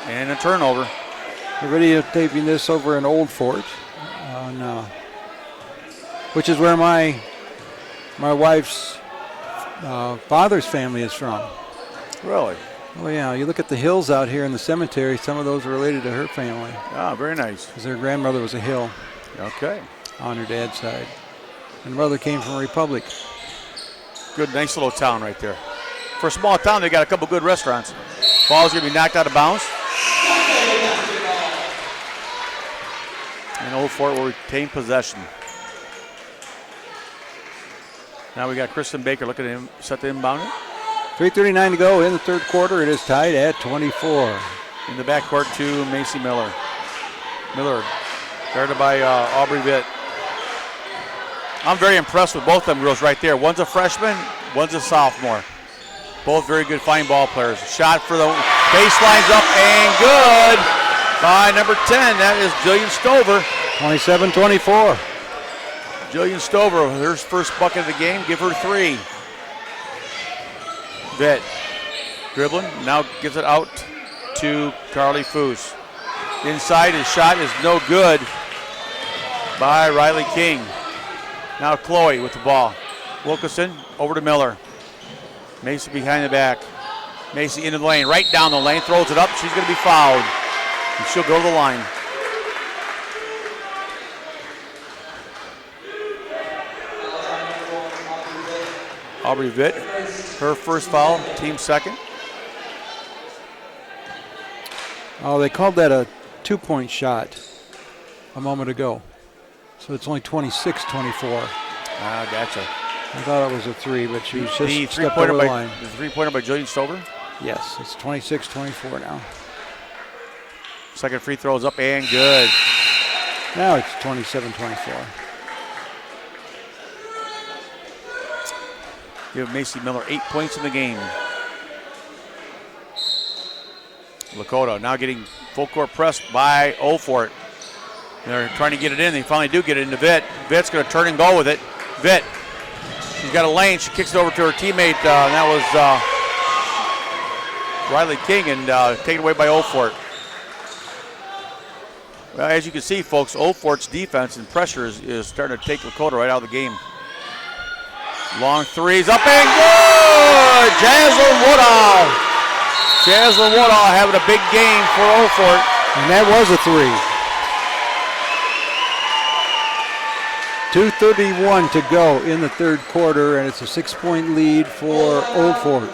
Speaker 5: and a turnover.
Speaker 4: We're videotaping this over in Old Fort, which is where my wife's father's family is from.
Speaker 5: Really?
Speaker 4: Oh, yeah. You look at the hills out here in the cemetery, some of those are related to her family.
Speaker 5: Ah, very nice.
Speaker 4: Because her grandmother was a Hill.
Speaker 5: Okay.
Speaker 4: On her dad's side. And her mother came from Republic.
Speaker 5: Good, nice little town right there. For a small town, they got a couple good restaurants. Ball's going to be knocked out of bounds. And Old Fort will retain possession. Now we got Kristin Baker looking at him, set the inbound.
Speaker 4: 3:39 to go in the third quarter. It is tied at 24.
Speaker 5: In the backcourt to Macy Miller. Miller, guarded by Aubrey Vitt. I'm very impressed with both of them girls right there. One's a freshman, one's a sophomore. Both very good fine ball players. Shot for the baseline's up and good by number 10. That is Jillian Stover.
Speaker 4: 27-24.
Speaker 5: Jillian Stover, her first bucket of the game. Give her 3. Vitt dribbling, now gives it out to Carly Foose. Inside, his shot is no good. by Riley King. Now Chloe with the ball. Wilkinson over to Miller. Macy behind the back. Macy into the lane, right down the lane, throws it up. She's going to be fouled. And she'll go to the line. Aubrey Vitt, her first foul, team second.
Speaker 4: Oh, they called that a 2-point shot a moment ago. So it's only 26-24.
Speaker 5: Ah, gotcha.
Speaker 4: I thought it was a 3, but she just
Speaker 5: The
Speaker 4: stepped over the
Speaker 5: three-pointer
Speaker 4: line.
Speaker 5: the three-pointer by Jillian Stover.
Speaker 4: Yes, it's 26-24 now.
Speaker 5: Second free throw is up and good.
Speaker 4: Now it's 27-24.
Speaker 5: Give Macy Miller 8 points in the game. Lakota now getting full court press by Olfort. They're trying to get it in. They finally do get it into Vitt. Vitt's going to turn and go with it. Vitt, she's got a lane. She kicks it over to her teammate, and that was Riley King, and taken away by Olfort. Well, as you can see, folks, Olfort's defense and pressure is starting to take Lakota right out of the game. Long threes, up and good! Jacelyn Woodall. Jacelyn Woodall having a big game for Olfort.
Speaker 4: And that was a 3. 2:31 to go in the third quarter, and it's a 6-point lead for Olfort.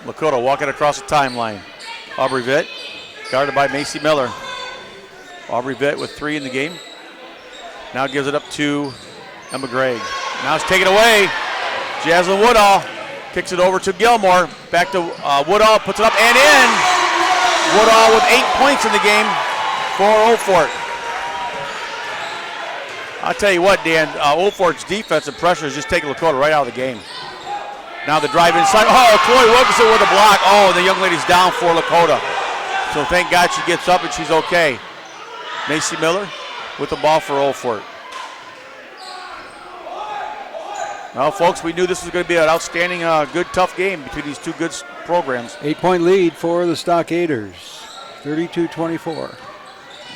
Speaker 5: Lakota walking across the timeline. Aubrey Vitt, guarded by Macy Miller. Aubrey Vitt with 3 in the game. Now gives it up to Emma Gregg. Now it's taken away. Jacelyn Woodall kicks it over to Gilmore. Back to Woodall, puts it up and in. Woodall with 8 points in the game for Olfort. I'll tell you what, Dan, Olfort's defense and pressure is just taking Lakota right out of the game. Now the drive inside. Oh, Chloe Wilkinson with a block. Oh, and the young lady's down for Lakota. So thank God she gets up and she's okay. Macy Miller with the ball for Olfort. Well, folks, we knew this was going to be an outstanding, good, tough game between these two good programs.
Speaker 4: 8-point lead for the Stockaders, 32-24.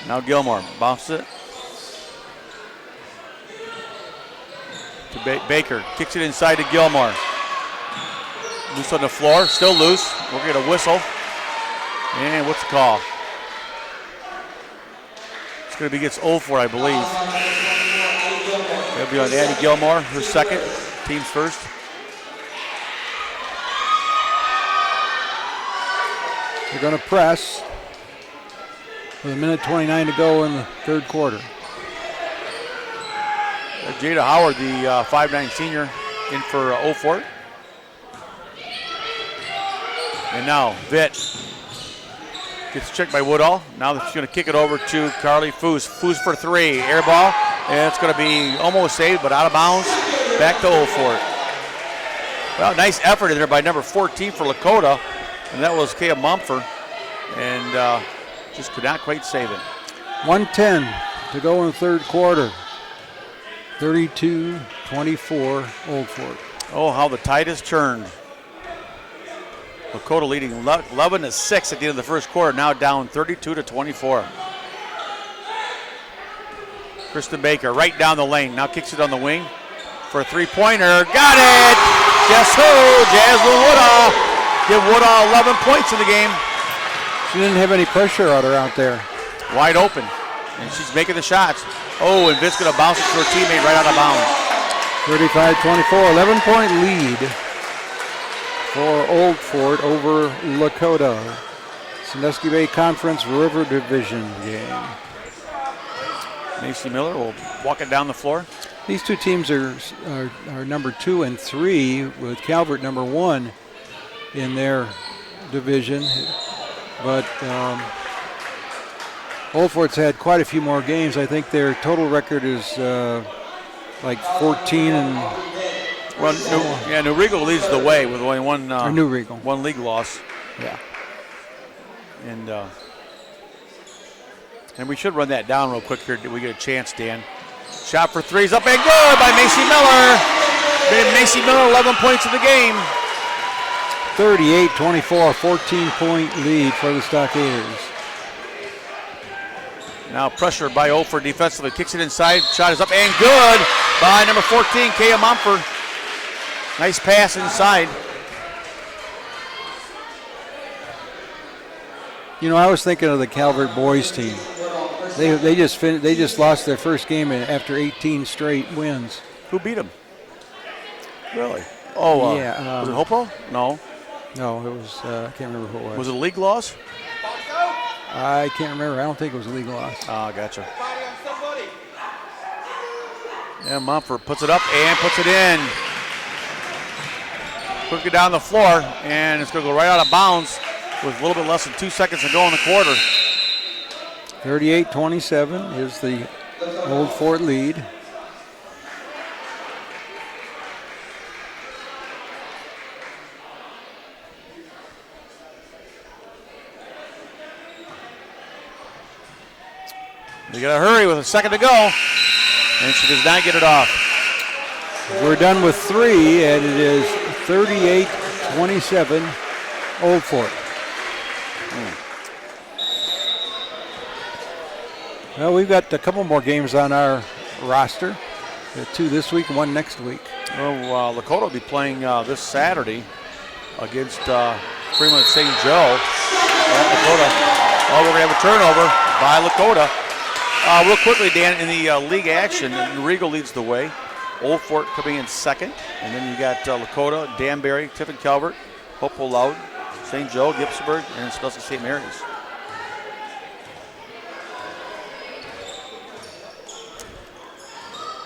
Speaker 5: Now Gilmore bounces it to Baker. Kicks it inside to Gilmore. Loose on the floor, still loose. We're going to whistle. And what's the call? It's going to be against Olfort, I believe. It'll be on Addie Gilmore, her second. Team's first.
Speaker 4: They're going to press with 1:29 to go in the third quarter.
Speaker 5: Jada Howard, the 5'9" senior, in for Olfort. And now Vitt gets checked by Woodall. Now she's going to kick it over to Carly Foose. Foose for 3, air ball. And it's going to be almost saved, but out of bounds. Back to Olfort. Well, nice effort in there by number 14 for Lakota, and that was Kaya Mumford, and just could not quite save it.
Speaker 4: 1:10 to go in the third quarter. 32-24 Olfort.
Speaker 5: Oh, how the tide has turned. Lakota leading 11-6 at the end of the first quarter, now down 32-24. Kristin Baker right down the lane, now kicks it on the wing for a three-pointer. Got it! Guess who? Jacelyn Woodall. Give Woodall 11 points in the game.
Speaker 4: She didn't have any pressure on her out there.
Speaker 5: Wide open, and she's making the shots. Oh, and Vitt's going to bounce it to her teammate right out of bounds.
Speaker 4: 35-24, 11-point lead for Olfort over Lakota. Sandusky Bay Conference River Division game.
Speaker 5: Macy Miller will walk it down the floor.
Speaker 4: These two teams are number 2 and 3, with Calvert number 1 in their division. But Olfort's had quite a few more games. I think their total record is like 14 and.
Speaker 5: Well, New Regal leads the way with only one.
Speaker 4: Or New Regal.
Speaker 5: One league loss.
Speaker 4: Yeah.
Speaker 5: And we should run that down real quick here. Did we get a chance, Dan? Shot for 3's up and good by Macy Miller. Macy Miller 11 points in the game.
Speaker 4: 38-24, 14-point lead for the Stockaders.
Speaker 5: Now pressure by Oldford defensively. Kicks it inside. Shot is up and good by number 14, Kaya Mumford. Nice pass inside.
Speaker 4: You know, I was thinking of the Calvert boys team. They just lost their first game after 18 straight wins.
Speaker 5: Who beat them? Really? Oh,
Speaker 4: yeah.
Speaker 5: Was it Hopo? No.
Speaker 4: No, it was. I can't remember who it was.
Speaker 5: Was it a league loss?
Speaker 4: I can't remember. I don't think it was a league loss.
Speaker 5: Oh, gotcha. And Mumford puts it up and puts it in. Quickly down the floor, and it's going to go right out of bounds with a little bit less than 2 seconds to go in the quarter.
Speaker 4: 38-27 is the Old Fort lead.
Speaker 5: They got to hurry with a second to go, and she does not get it off.
Speaker 4: We're done with 3, and it is 38-27 Old Fort. Well, we've got a couple more games on our roster. 2 this week and 1 next week.
Speaker 5: Well, Lakota will be playing this Saturday against Fremont St. Joe at Lakota. Oh, we're going to have a turnover by Lakota. Real quickly, Dan, in the league action, Regal leads the way. Old Fort coming in second. And then you got Lakota, Danbury, Tiffin Calvert, Hopewell Loud, St. Joe, Gibsonburg, and Spencer St. Mary's.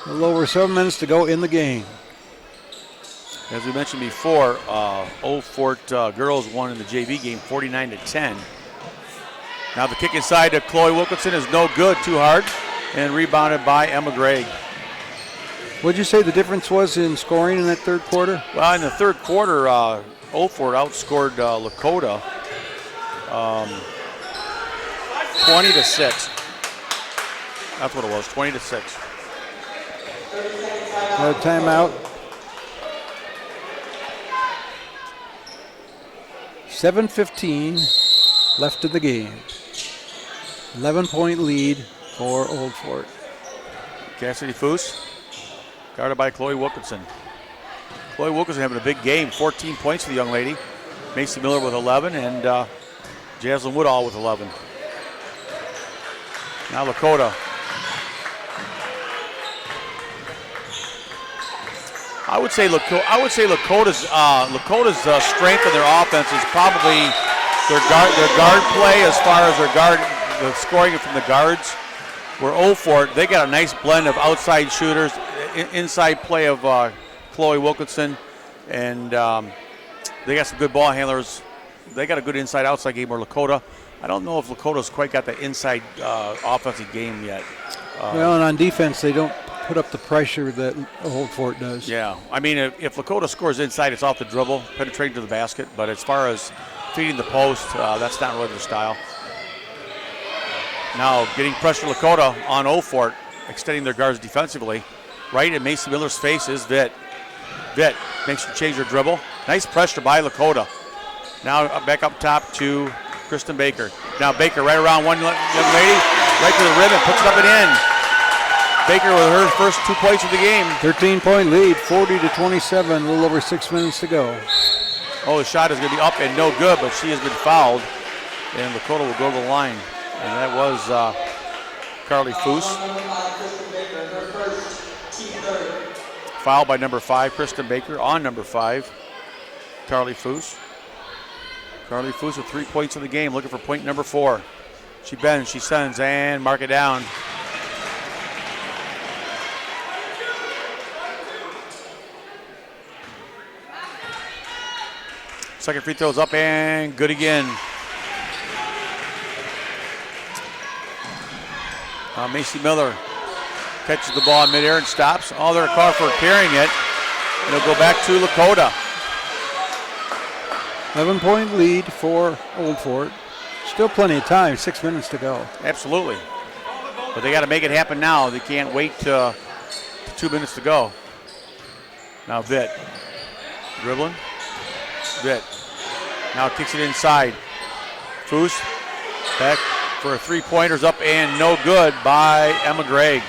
Speaker 4: A little over 7 minutes to go in the game.
Speaker 5: As we mentioned before, Old Fort girls won in the JV game 49-10. Now the kick inside to Chloe Wilkinson is no good, too hard, and rebounded by Emma Gregg.
Speaker 4: What did you say the difference was in scoring in that third quarter?
Speaker 5: Well, in the third quarter, Old Fort outscored Lakota 20-6. That's what it was, 20-6.
Speaker 4: No timeout. 7:15 left in the game. 11-point lead for Old Fort.
Speaker 5: Cassidy Foose, guarded by Chloe Wilkinson. Chloe Wilkinson having a big game, 14 points for the young lady. Macy Miller with 11 and Jacelyn Woodall with 11. Now Lakota. I would say Lakota's strength in their offense is probably their guard play as far as the scoring from the guards. Where Old Fort, they got a nice blend of outside shooters, inside play of Chloe Wilkinson, and they got some good ball handlers. They got a good inside-outside game. Where Lakota, I don't know if Lakota's quite got the inside offensive game yet.
Speaker 4: Well, and on defense, they don't put up the pressure that Old Fort does.
Speaker 5: Yeah, I mean, if Lakota scores inside, it's off the dribble, penetrating to the basket. But as far as feeding the post, that's not really their style. Now getting pressure Lakota on Old Fort, extending their guards defensively. Right in Macy Miller's face is Vitt. Vitt makes her change her dribble. Nice pressure by Lakota. Now back up top to Kristin Baker. Now Baker right around one young lady, right to the rim and puts it up and in. Baker with her first 2 points of the game.
Speaker 4: 13-point lead, 40-27, a little over 6 minutes to go.
Speaker 5: Oh, the shot is going to be up and no good, but she has been fouled. And Lakota will go to the line. And that was Carly Foose. Fouled by number 5, Kristin Baker, on number 5, Carly Foose. Carly Foose with 3 points in the game, looking for point number 4. She bends, she sends, and mark it down. Second free throw is up and good again. Macy Miller catches the ball in midair and stops. Oh, they're called for carrying it. And it'll go back to Lakota.
Speaker 4: 11-point lead for Old Fort. Still plenty of time, 6 minutes to go.
Speaker 5: Absolutely. But they got to make it happen now. They can't wait 2 minutes to go. Now Vitt. Dribbling. Vitt. Now kicks it inside. Foose. Back. for a three-pointers, up and no good by Emma Gregg.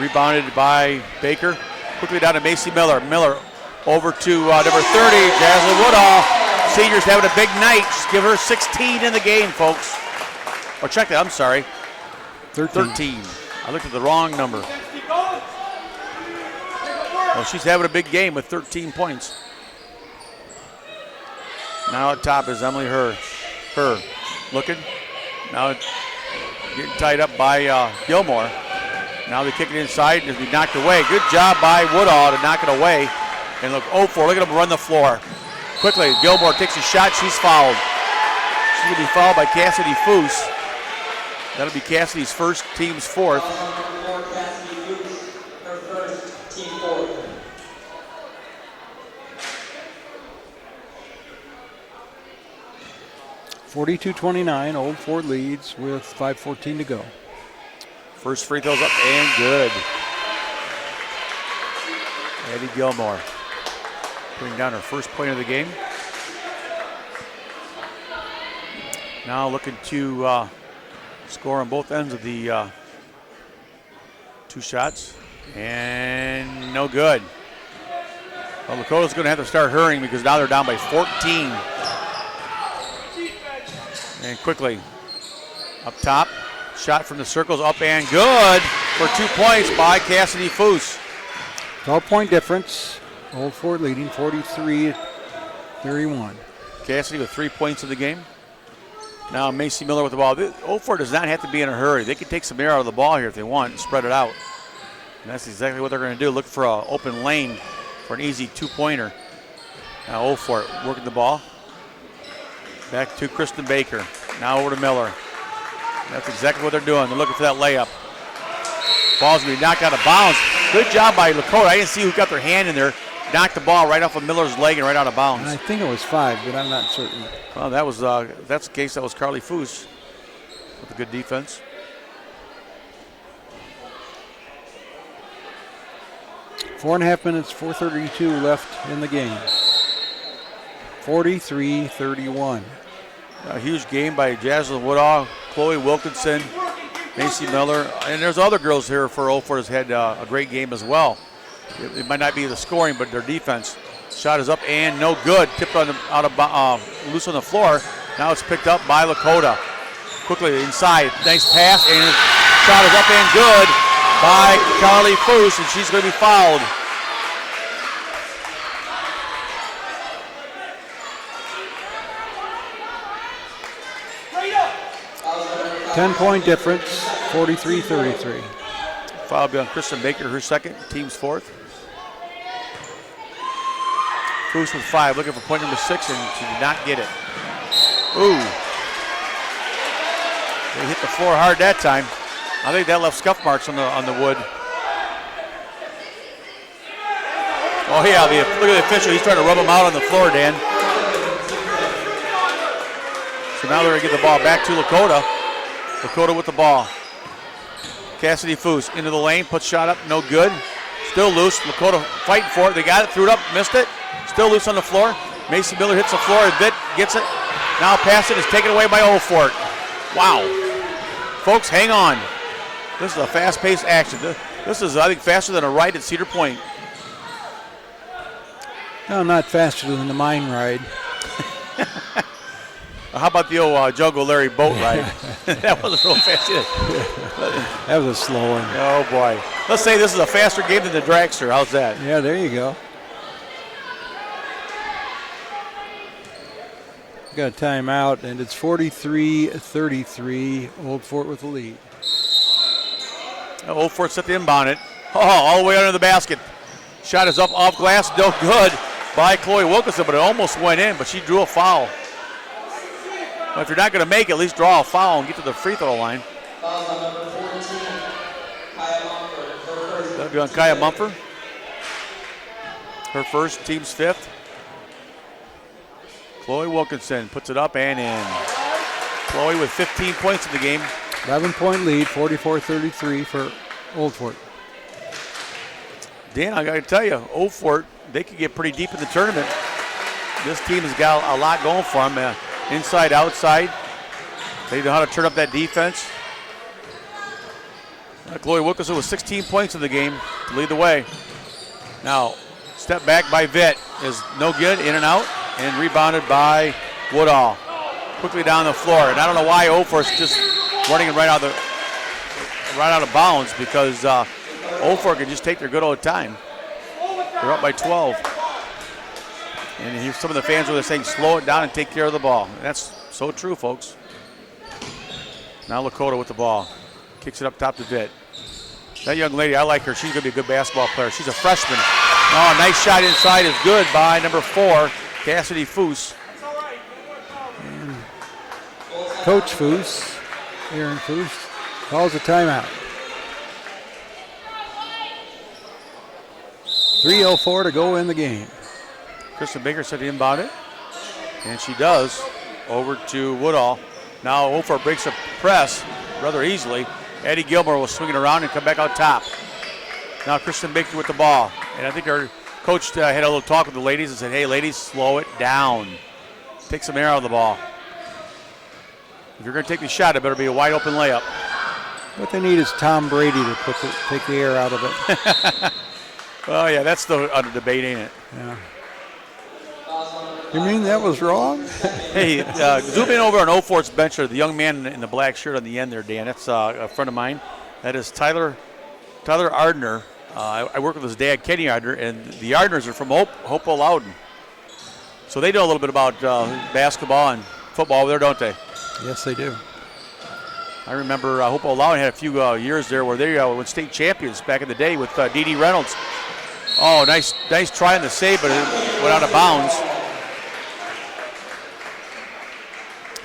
Speaker 5: Rebounded by Baker. Quickly down to Macy Miller. Miller over to number 30, Jacelyn Woodall. Senior's having a big night. Just give her 16 in the game, folks. Or check that, I'm sorry. 13. I looked at the wrong number. Well, she's having a big game with 13 points. Now at top is Emily Herr. Looking. Now getting tied up by Gilmore. Now they kick it inside and it'll be knocked away. Good job by Woodall to knock it away. And look, 0-4. Look at them run the floor. Quickly, Gilmore takes a shot. She's fouled. She's going to be fouled by Cassidy Foose. That'll be Cassidy's first, team's fourth.
Speaker 2: Cassidy Foose, her first, team fourth.
Speaker 4: 42-29, Old Fort leads with 5:14 to go.
Speaker 5: First free throw's up and good. Eddie Gilmore putting down her first point of the game. Now looking to score on both ends of the two shots. And no good. Well, Lakota's going to have to start hurrying because now they're down by 14. And quickly up top. Shot from the circles, up and good for 2 points by Cassidy Foose.
Speaker 4: 12-point difference. Old Fort leading 43-31.
Speaker 5: Cassidy with 3 points of the game. Now Macy Miller with the ball. Old Fort does not have to be in a hurry. They can take some air out of the ball here if they want and spread it out. And that's exactly what they're going to do. Look for an open lane for an easy two-pointer. Now Old Fort working the ball. Back to Kristin Baker. Now over to Miller. That's exactly what they're doing. They're looking for that layup. Ball's going to be knocked out of bounds. Good job by Lakota. I didn't see who got their hand in there. Knocked the ball right off of Miller's leg and right out of bounds.
Speaker 4: I think it was 5, but I'm not certain.
Speaker 5: Well, that's the case. That was Carly Foose with a good defense.
Speaker 4: Four and a half minutes, 4:32 left in the game. 43-31.
Speaker 5: A huge game by Jacelyn Woodall, Chloe Wilkinson, Macy Miller, and there's other girls here for Old Fort has had a great game as well. It might not be the scoring, but their defense. Shot is up and no good. Tipped on loose on the floor. Now it's picked up by Lakota. Quickly inside, nice pass, and shot is up and good by Carly Foose, and she's going to be fouled.
Speaker 4: – 10-point difference, 43-33.
Speaker 5: Foul be on Kristin Baker, her second, team's fourth. Foose with 5, looking for point number 6, and she did not get it. Ooh. They hit the floor hard that time. I think that left scuff marks on the wood. Oh yeah, look at the official. He's trying to rub them out on the floor, Dan. So now they're going to get the ball back to Lakota. Lakota with the ball. Cassidy Foose into the lane, puts shot up, no good. Still loose. Lakota fighting for it. They got it, threw it up, missed it. Still loose on the floor. Macy Miller hits the floor a bit, gets it. Now pass it is taken away by Old Fort. Wow. Folks, hang on. This is a fast-paced action. This is, I think, faster than a ride at Cedar Point.
Speaker 4: No, not faster than the mine ride.
Speaker 5: How about the old Jungle Larry boat ride? That wasn't real fast either.
Speaker 4: That was a slow one.
Speaker 5: Oh, boy. Let's say this is a faster game than the dragster. How's that?
Speaker 4: Yeah, there you go. Got a timeout, and it's 43-33. Old Fort with the lead.
Speaker 5: Old Fort set the inbound it. Oh, all the way under the basket. Shot is up off glass, no good by Chloe Wilkinson, but it almost went in, but she drew a foul. Well, if you're not going to make it, at least draw a foul and get to the free throw line.
Speaker 2: Fouls on number 14, Kaya Mumford. Her first.
Speaker 5: That'll be on Kaya Mumford. Her first, team's fifth. Chloe Wilkinson puts it up and in. Chloe with 15 points in the game.
Speaker 4: 11-point lead, 44-33 for Old Fort.
Speaker 5: Dan, I got to tell you, Old Fort, they could get pretty deep in the tournament. This team has got a lot going for them. Inside, outside. They know how to turn up that defense. Chloe Wilkinson with 16 points in the game to lead the way. Now, step back by Vitt is no good, in and out, and rebounded by Woodall. Quickly down the floor, and I don't know why Ofort's just running it right out of bounds, because Ofort can just take their good old time. They're up by 12. And here's some of the fans were saying, slow it down and take care of the ball. And that's so true, folks. Now Lakota with the ball. Kicks it up top to Vitt. That young lady, I like her. She's going to be a good basketball player. She's a freshman. Oh, nice shot inside is good by number 4, Cassidy Foose.
Speaker 4: And Coach Foose, Aaron Foose, calls a timeout. 3:04 to go in the game.
Speaker 5: Kristin Baker said to inbound it, and she does. Over to Woodall. Now Ofort breaks a press rather easily. Eddie Gilmore will swing it around and come back out top. Now Kristin Baker with the ball. And I think our coach had a little talk with the ladies and said, hey, ladies, slow it down. Take some air out of the ball. If you're going to take the shot, it better be a wide open layup.
Speaker 4: What they need is Tom Brady to take the air out of it.
Speaker 5: Oh, yeah, that's under debate, ain't it?
Speaker 4: Yeah. You mean that was wrong?
Speaker 5: Hey, zoom in over on Ofort's bench, or the young man in the black shirt on the end there, Dan. That's a friend of mine. That is Tyler Ardner. I work with his dad, Kenny Ardner, and the Ardners are from Hopewell Loudon. So they know a little bit about basketball and football over there, don't they?
Speaker 4: Yes, they do.
Speaker 5: I remember Hopewell Loudon had a few years there where they were state champions back in the day with Dee Reynolds. Oh, nice try on the save, but it went out of bounds.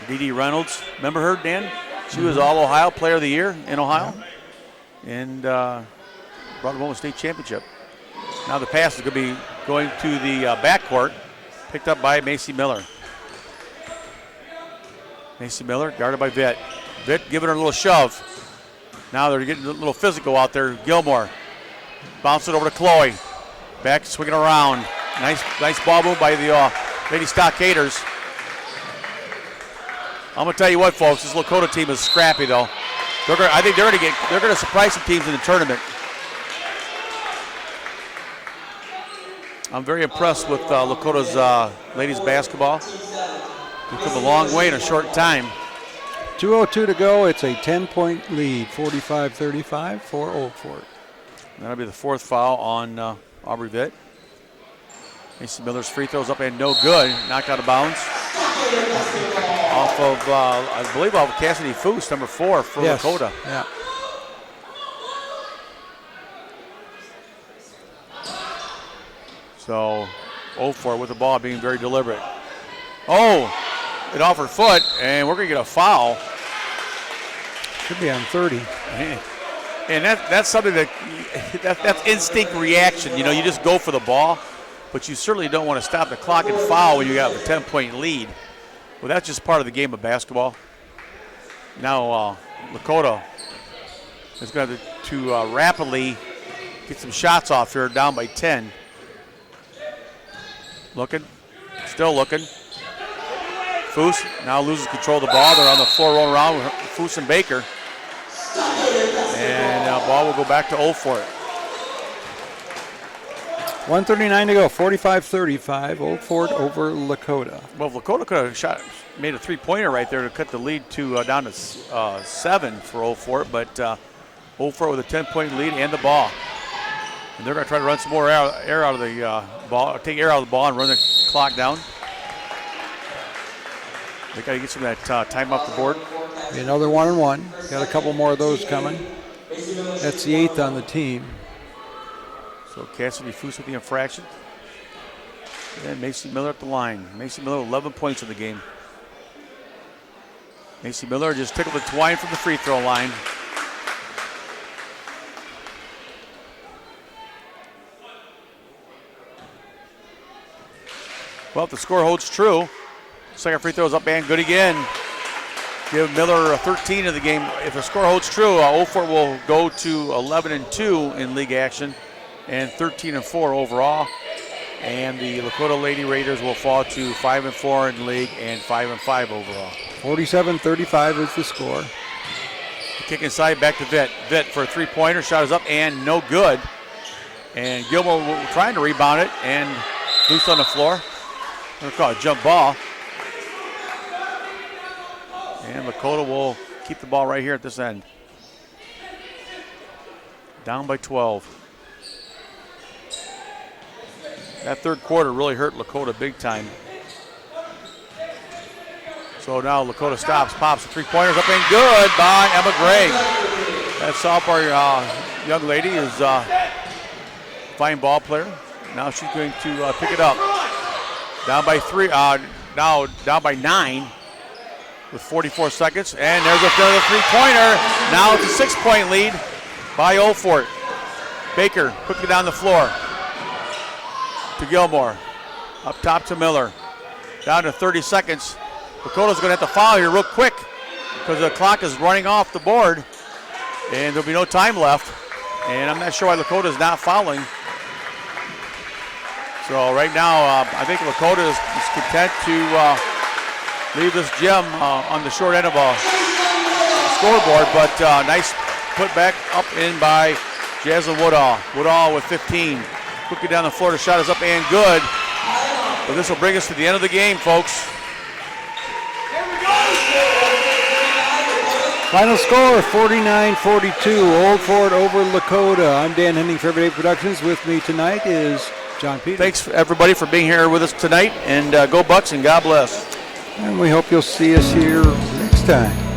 Speaker 5: Dee Reynolds, remember her, Dan? She was All-Ohio Player of the Year in Ohio, and brought them home a state championship. Now the pass is going to be going to the backcourt, picked up by Macy Miller. Macy Miller, guarded by Vitt. Vitt giving her a little shove. Now they're getting a little physical out there. Gilmore bounce it over to Chloe. Back, swinging around. Nice ball move by the Lady Stockaders. I'm gonna tell you what, folks. This Lakota team is scrappy, though. I think they're gonna surprise some teams in the tournament. I'm very impressed with Lakota's ladies basketball. We've come a long way in a short time.
Speaker 4: 2:02 to go. It's a 10-point lead, 45-35 for Old Fort.
Speaker 5: That'll be the 4th foul on Aubrey Vitt. Mason Miller's free throws up and no good. Knocked out of bounds. Off of, I believe, off of Cassidy Foose, number 4 for Lakota.
Speaker 4: Yeah.
Speaker 5: So, Old Fort with the ball being very deliberate. Oh, it off her foot, and we're going to get a foul.
Speaker 4: Should be on 30.
Speaker 5: And that's something that's instinct reaction. You know, you just go for the ball, but you certainly don't want to stop the clock and foul when you got a 10-point lead. Well, that's just part of the game of basketball. Now, Lakota is going to rapidly get some shots off here, down by 10. Looking, still looking. Foose now loses control of the ball. They're on the floor rolling around with Foose and Baker. And ball will go back to Old Fort.
Speaker 4: 1:39 to go, 45-35, Old Fort over Lakota.
Speaker 5: Well, if Lakota could have made a three-pointer right there to cut the lead to down to 7 for Old Fort, but Old Fort with a 10-point lead and the ball. And they're going to try to run some more air out of the ball, take air out of the ball and run the clock down. They got to get some of that time off the board.
Speaker 4: Another 1-and-1. Got a couple more of those coming. That's the 8th on the team.
Speaker 5: So Cassidy Foose with the infraction. And Macy Miller at the line. Macy Miller 11 points in the game. Macy Miller just tickled the twine from the free throw line. Well, if the score holds true, second free throw is up and good again. Give Miller a 13 in the game. If the score holds true, Old Fort will go to 11-2 in league action and 13-4 overall. And the Lakota Lady Raiders will fall to 5-4 in league and 5-5 overall.
Speaker 4: 47-35 is the score.
Speaker 5: Kick inside, back to Vitt. Vitt for a three-pointer. Shot is up and no good. And Gilmore trying to rebound it and loose on the floor. We'll call it a jump ball. And Lakota will keep the ball right here at this end. Down by 12. That third quarter really hurt Lakota big time. So now Lakota stops, pops the three-pointers up and good by Emma Gray. That sophomore young lady is a fine ball player. Now she's going to pick it up. Down by 3, now down by 9 with 44 seconds. And there's another three-pointer. Now it's a 6-point lead by Old Fort. Baker quickly down the floor to Gilmore. Up top to Miller. Down to 30 seconds. Lakota's going to have to foul here real quick because the clock is running off the board and there'll be no time left. And I'm not sure why Lakota is not fouling. So right now, I think Lakota is content to leave this gem on the short end of a scoreboard, but nice put back up in by Jacelyn Woodall. Woodall with 15. Quickly down the floor, the shot is up and good. But this will bring us to the end of the game, folks.
Speaker 4: Final score, 49-42, Old Fort over Lakota. I'm Dan Henning for Everyday Productions. With me tonight is John Peters.
Speaker 5: Thanks, everybody, for being here with us tonight. And go Bucks and God bless.
Speaker 4: And we hope you'll see us here next time.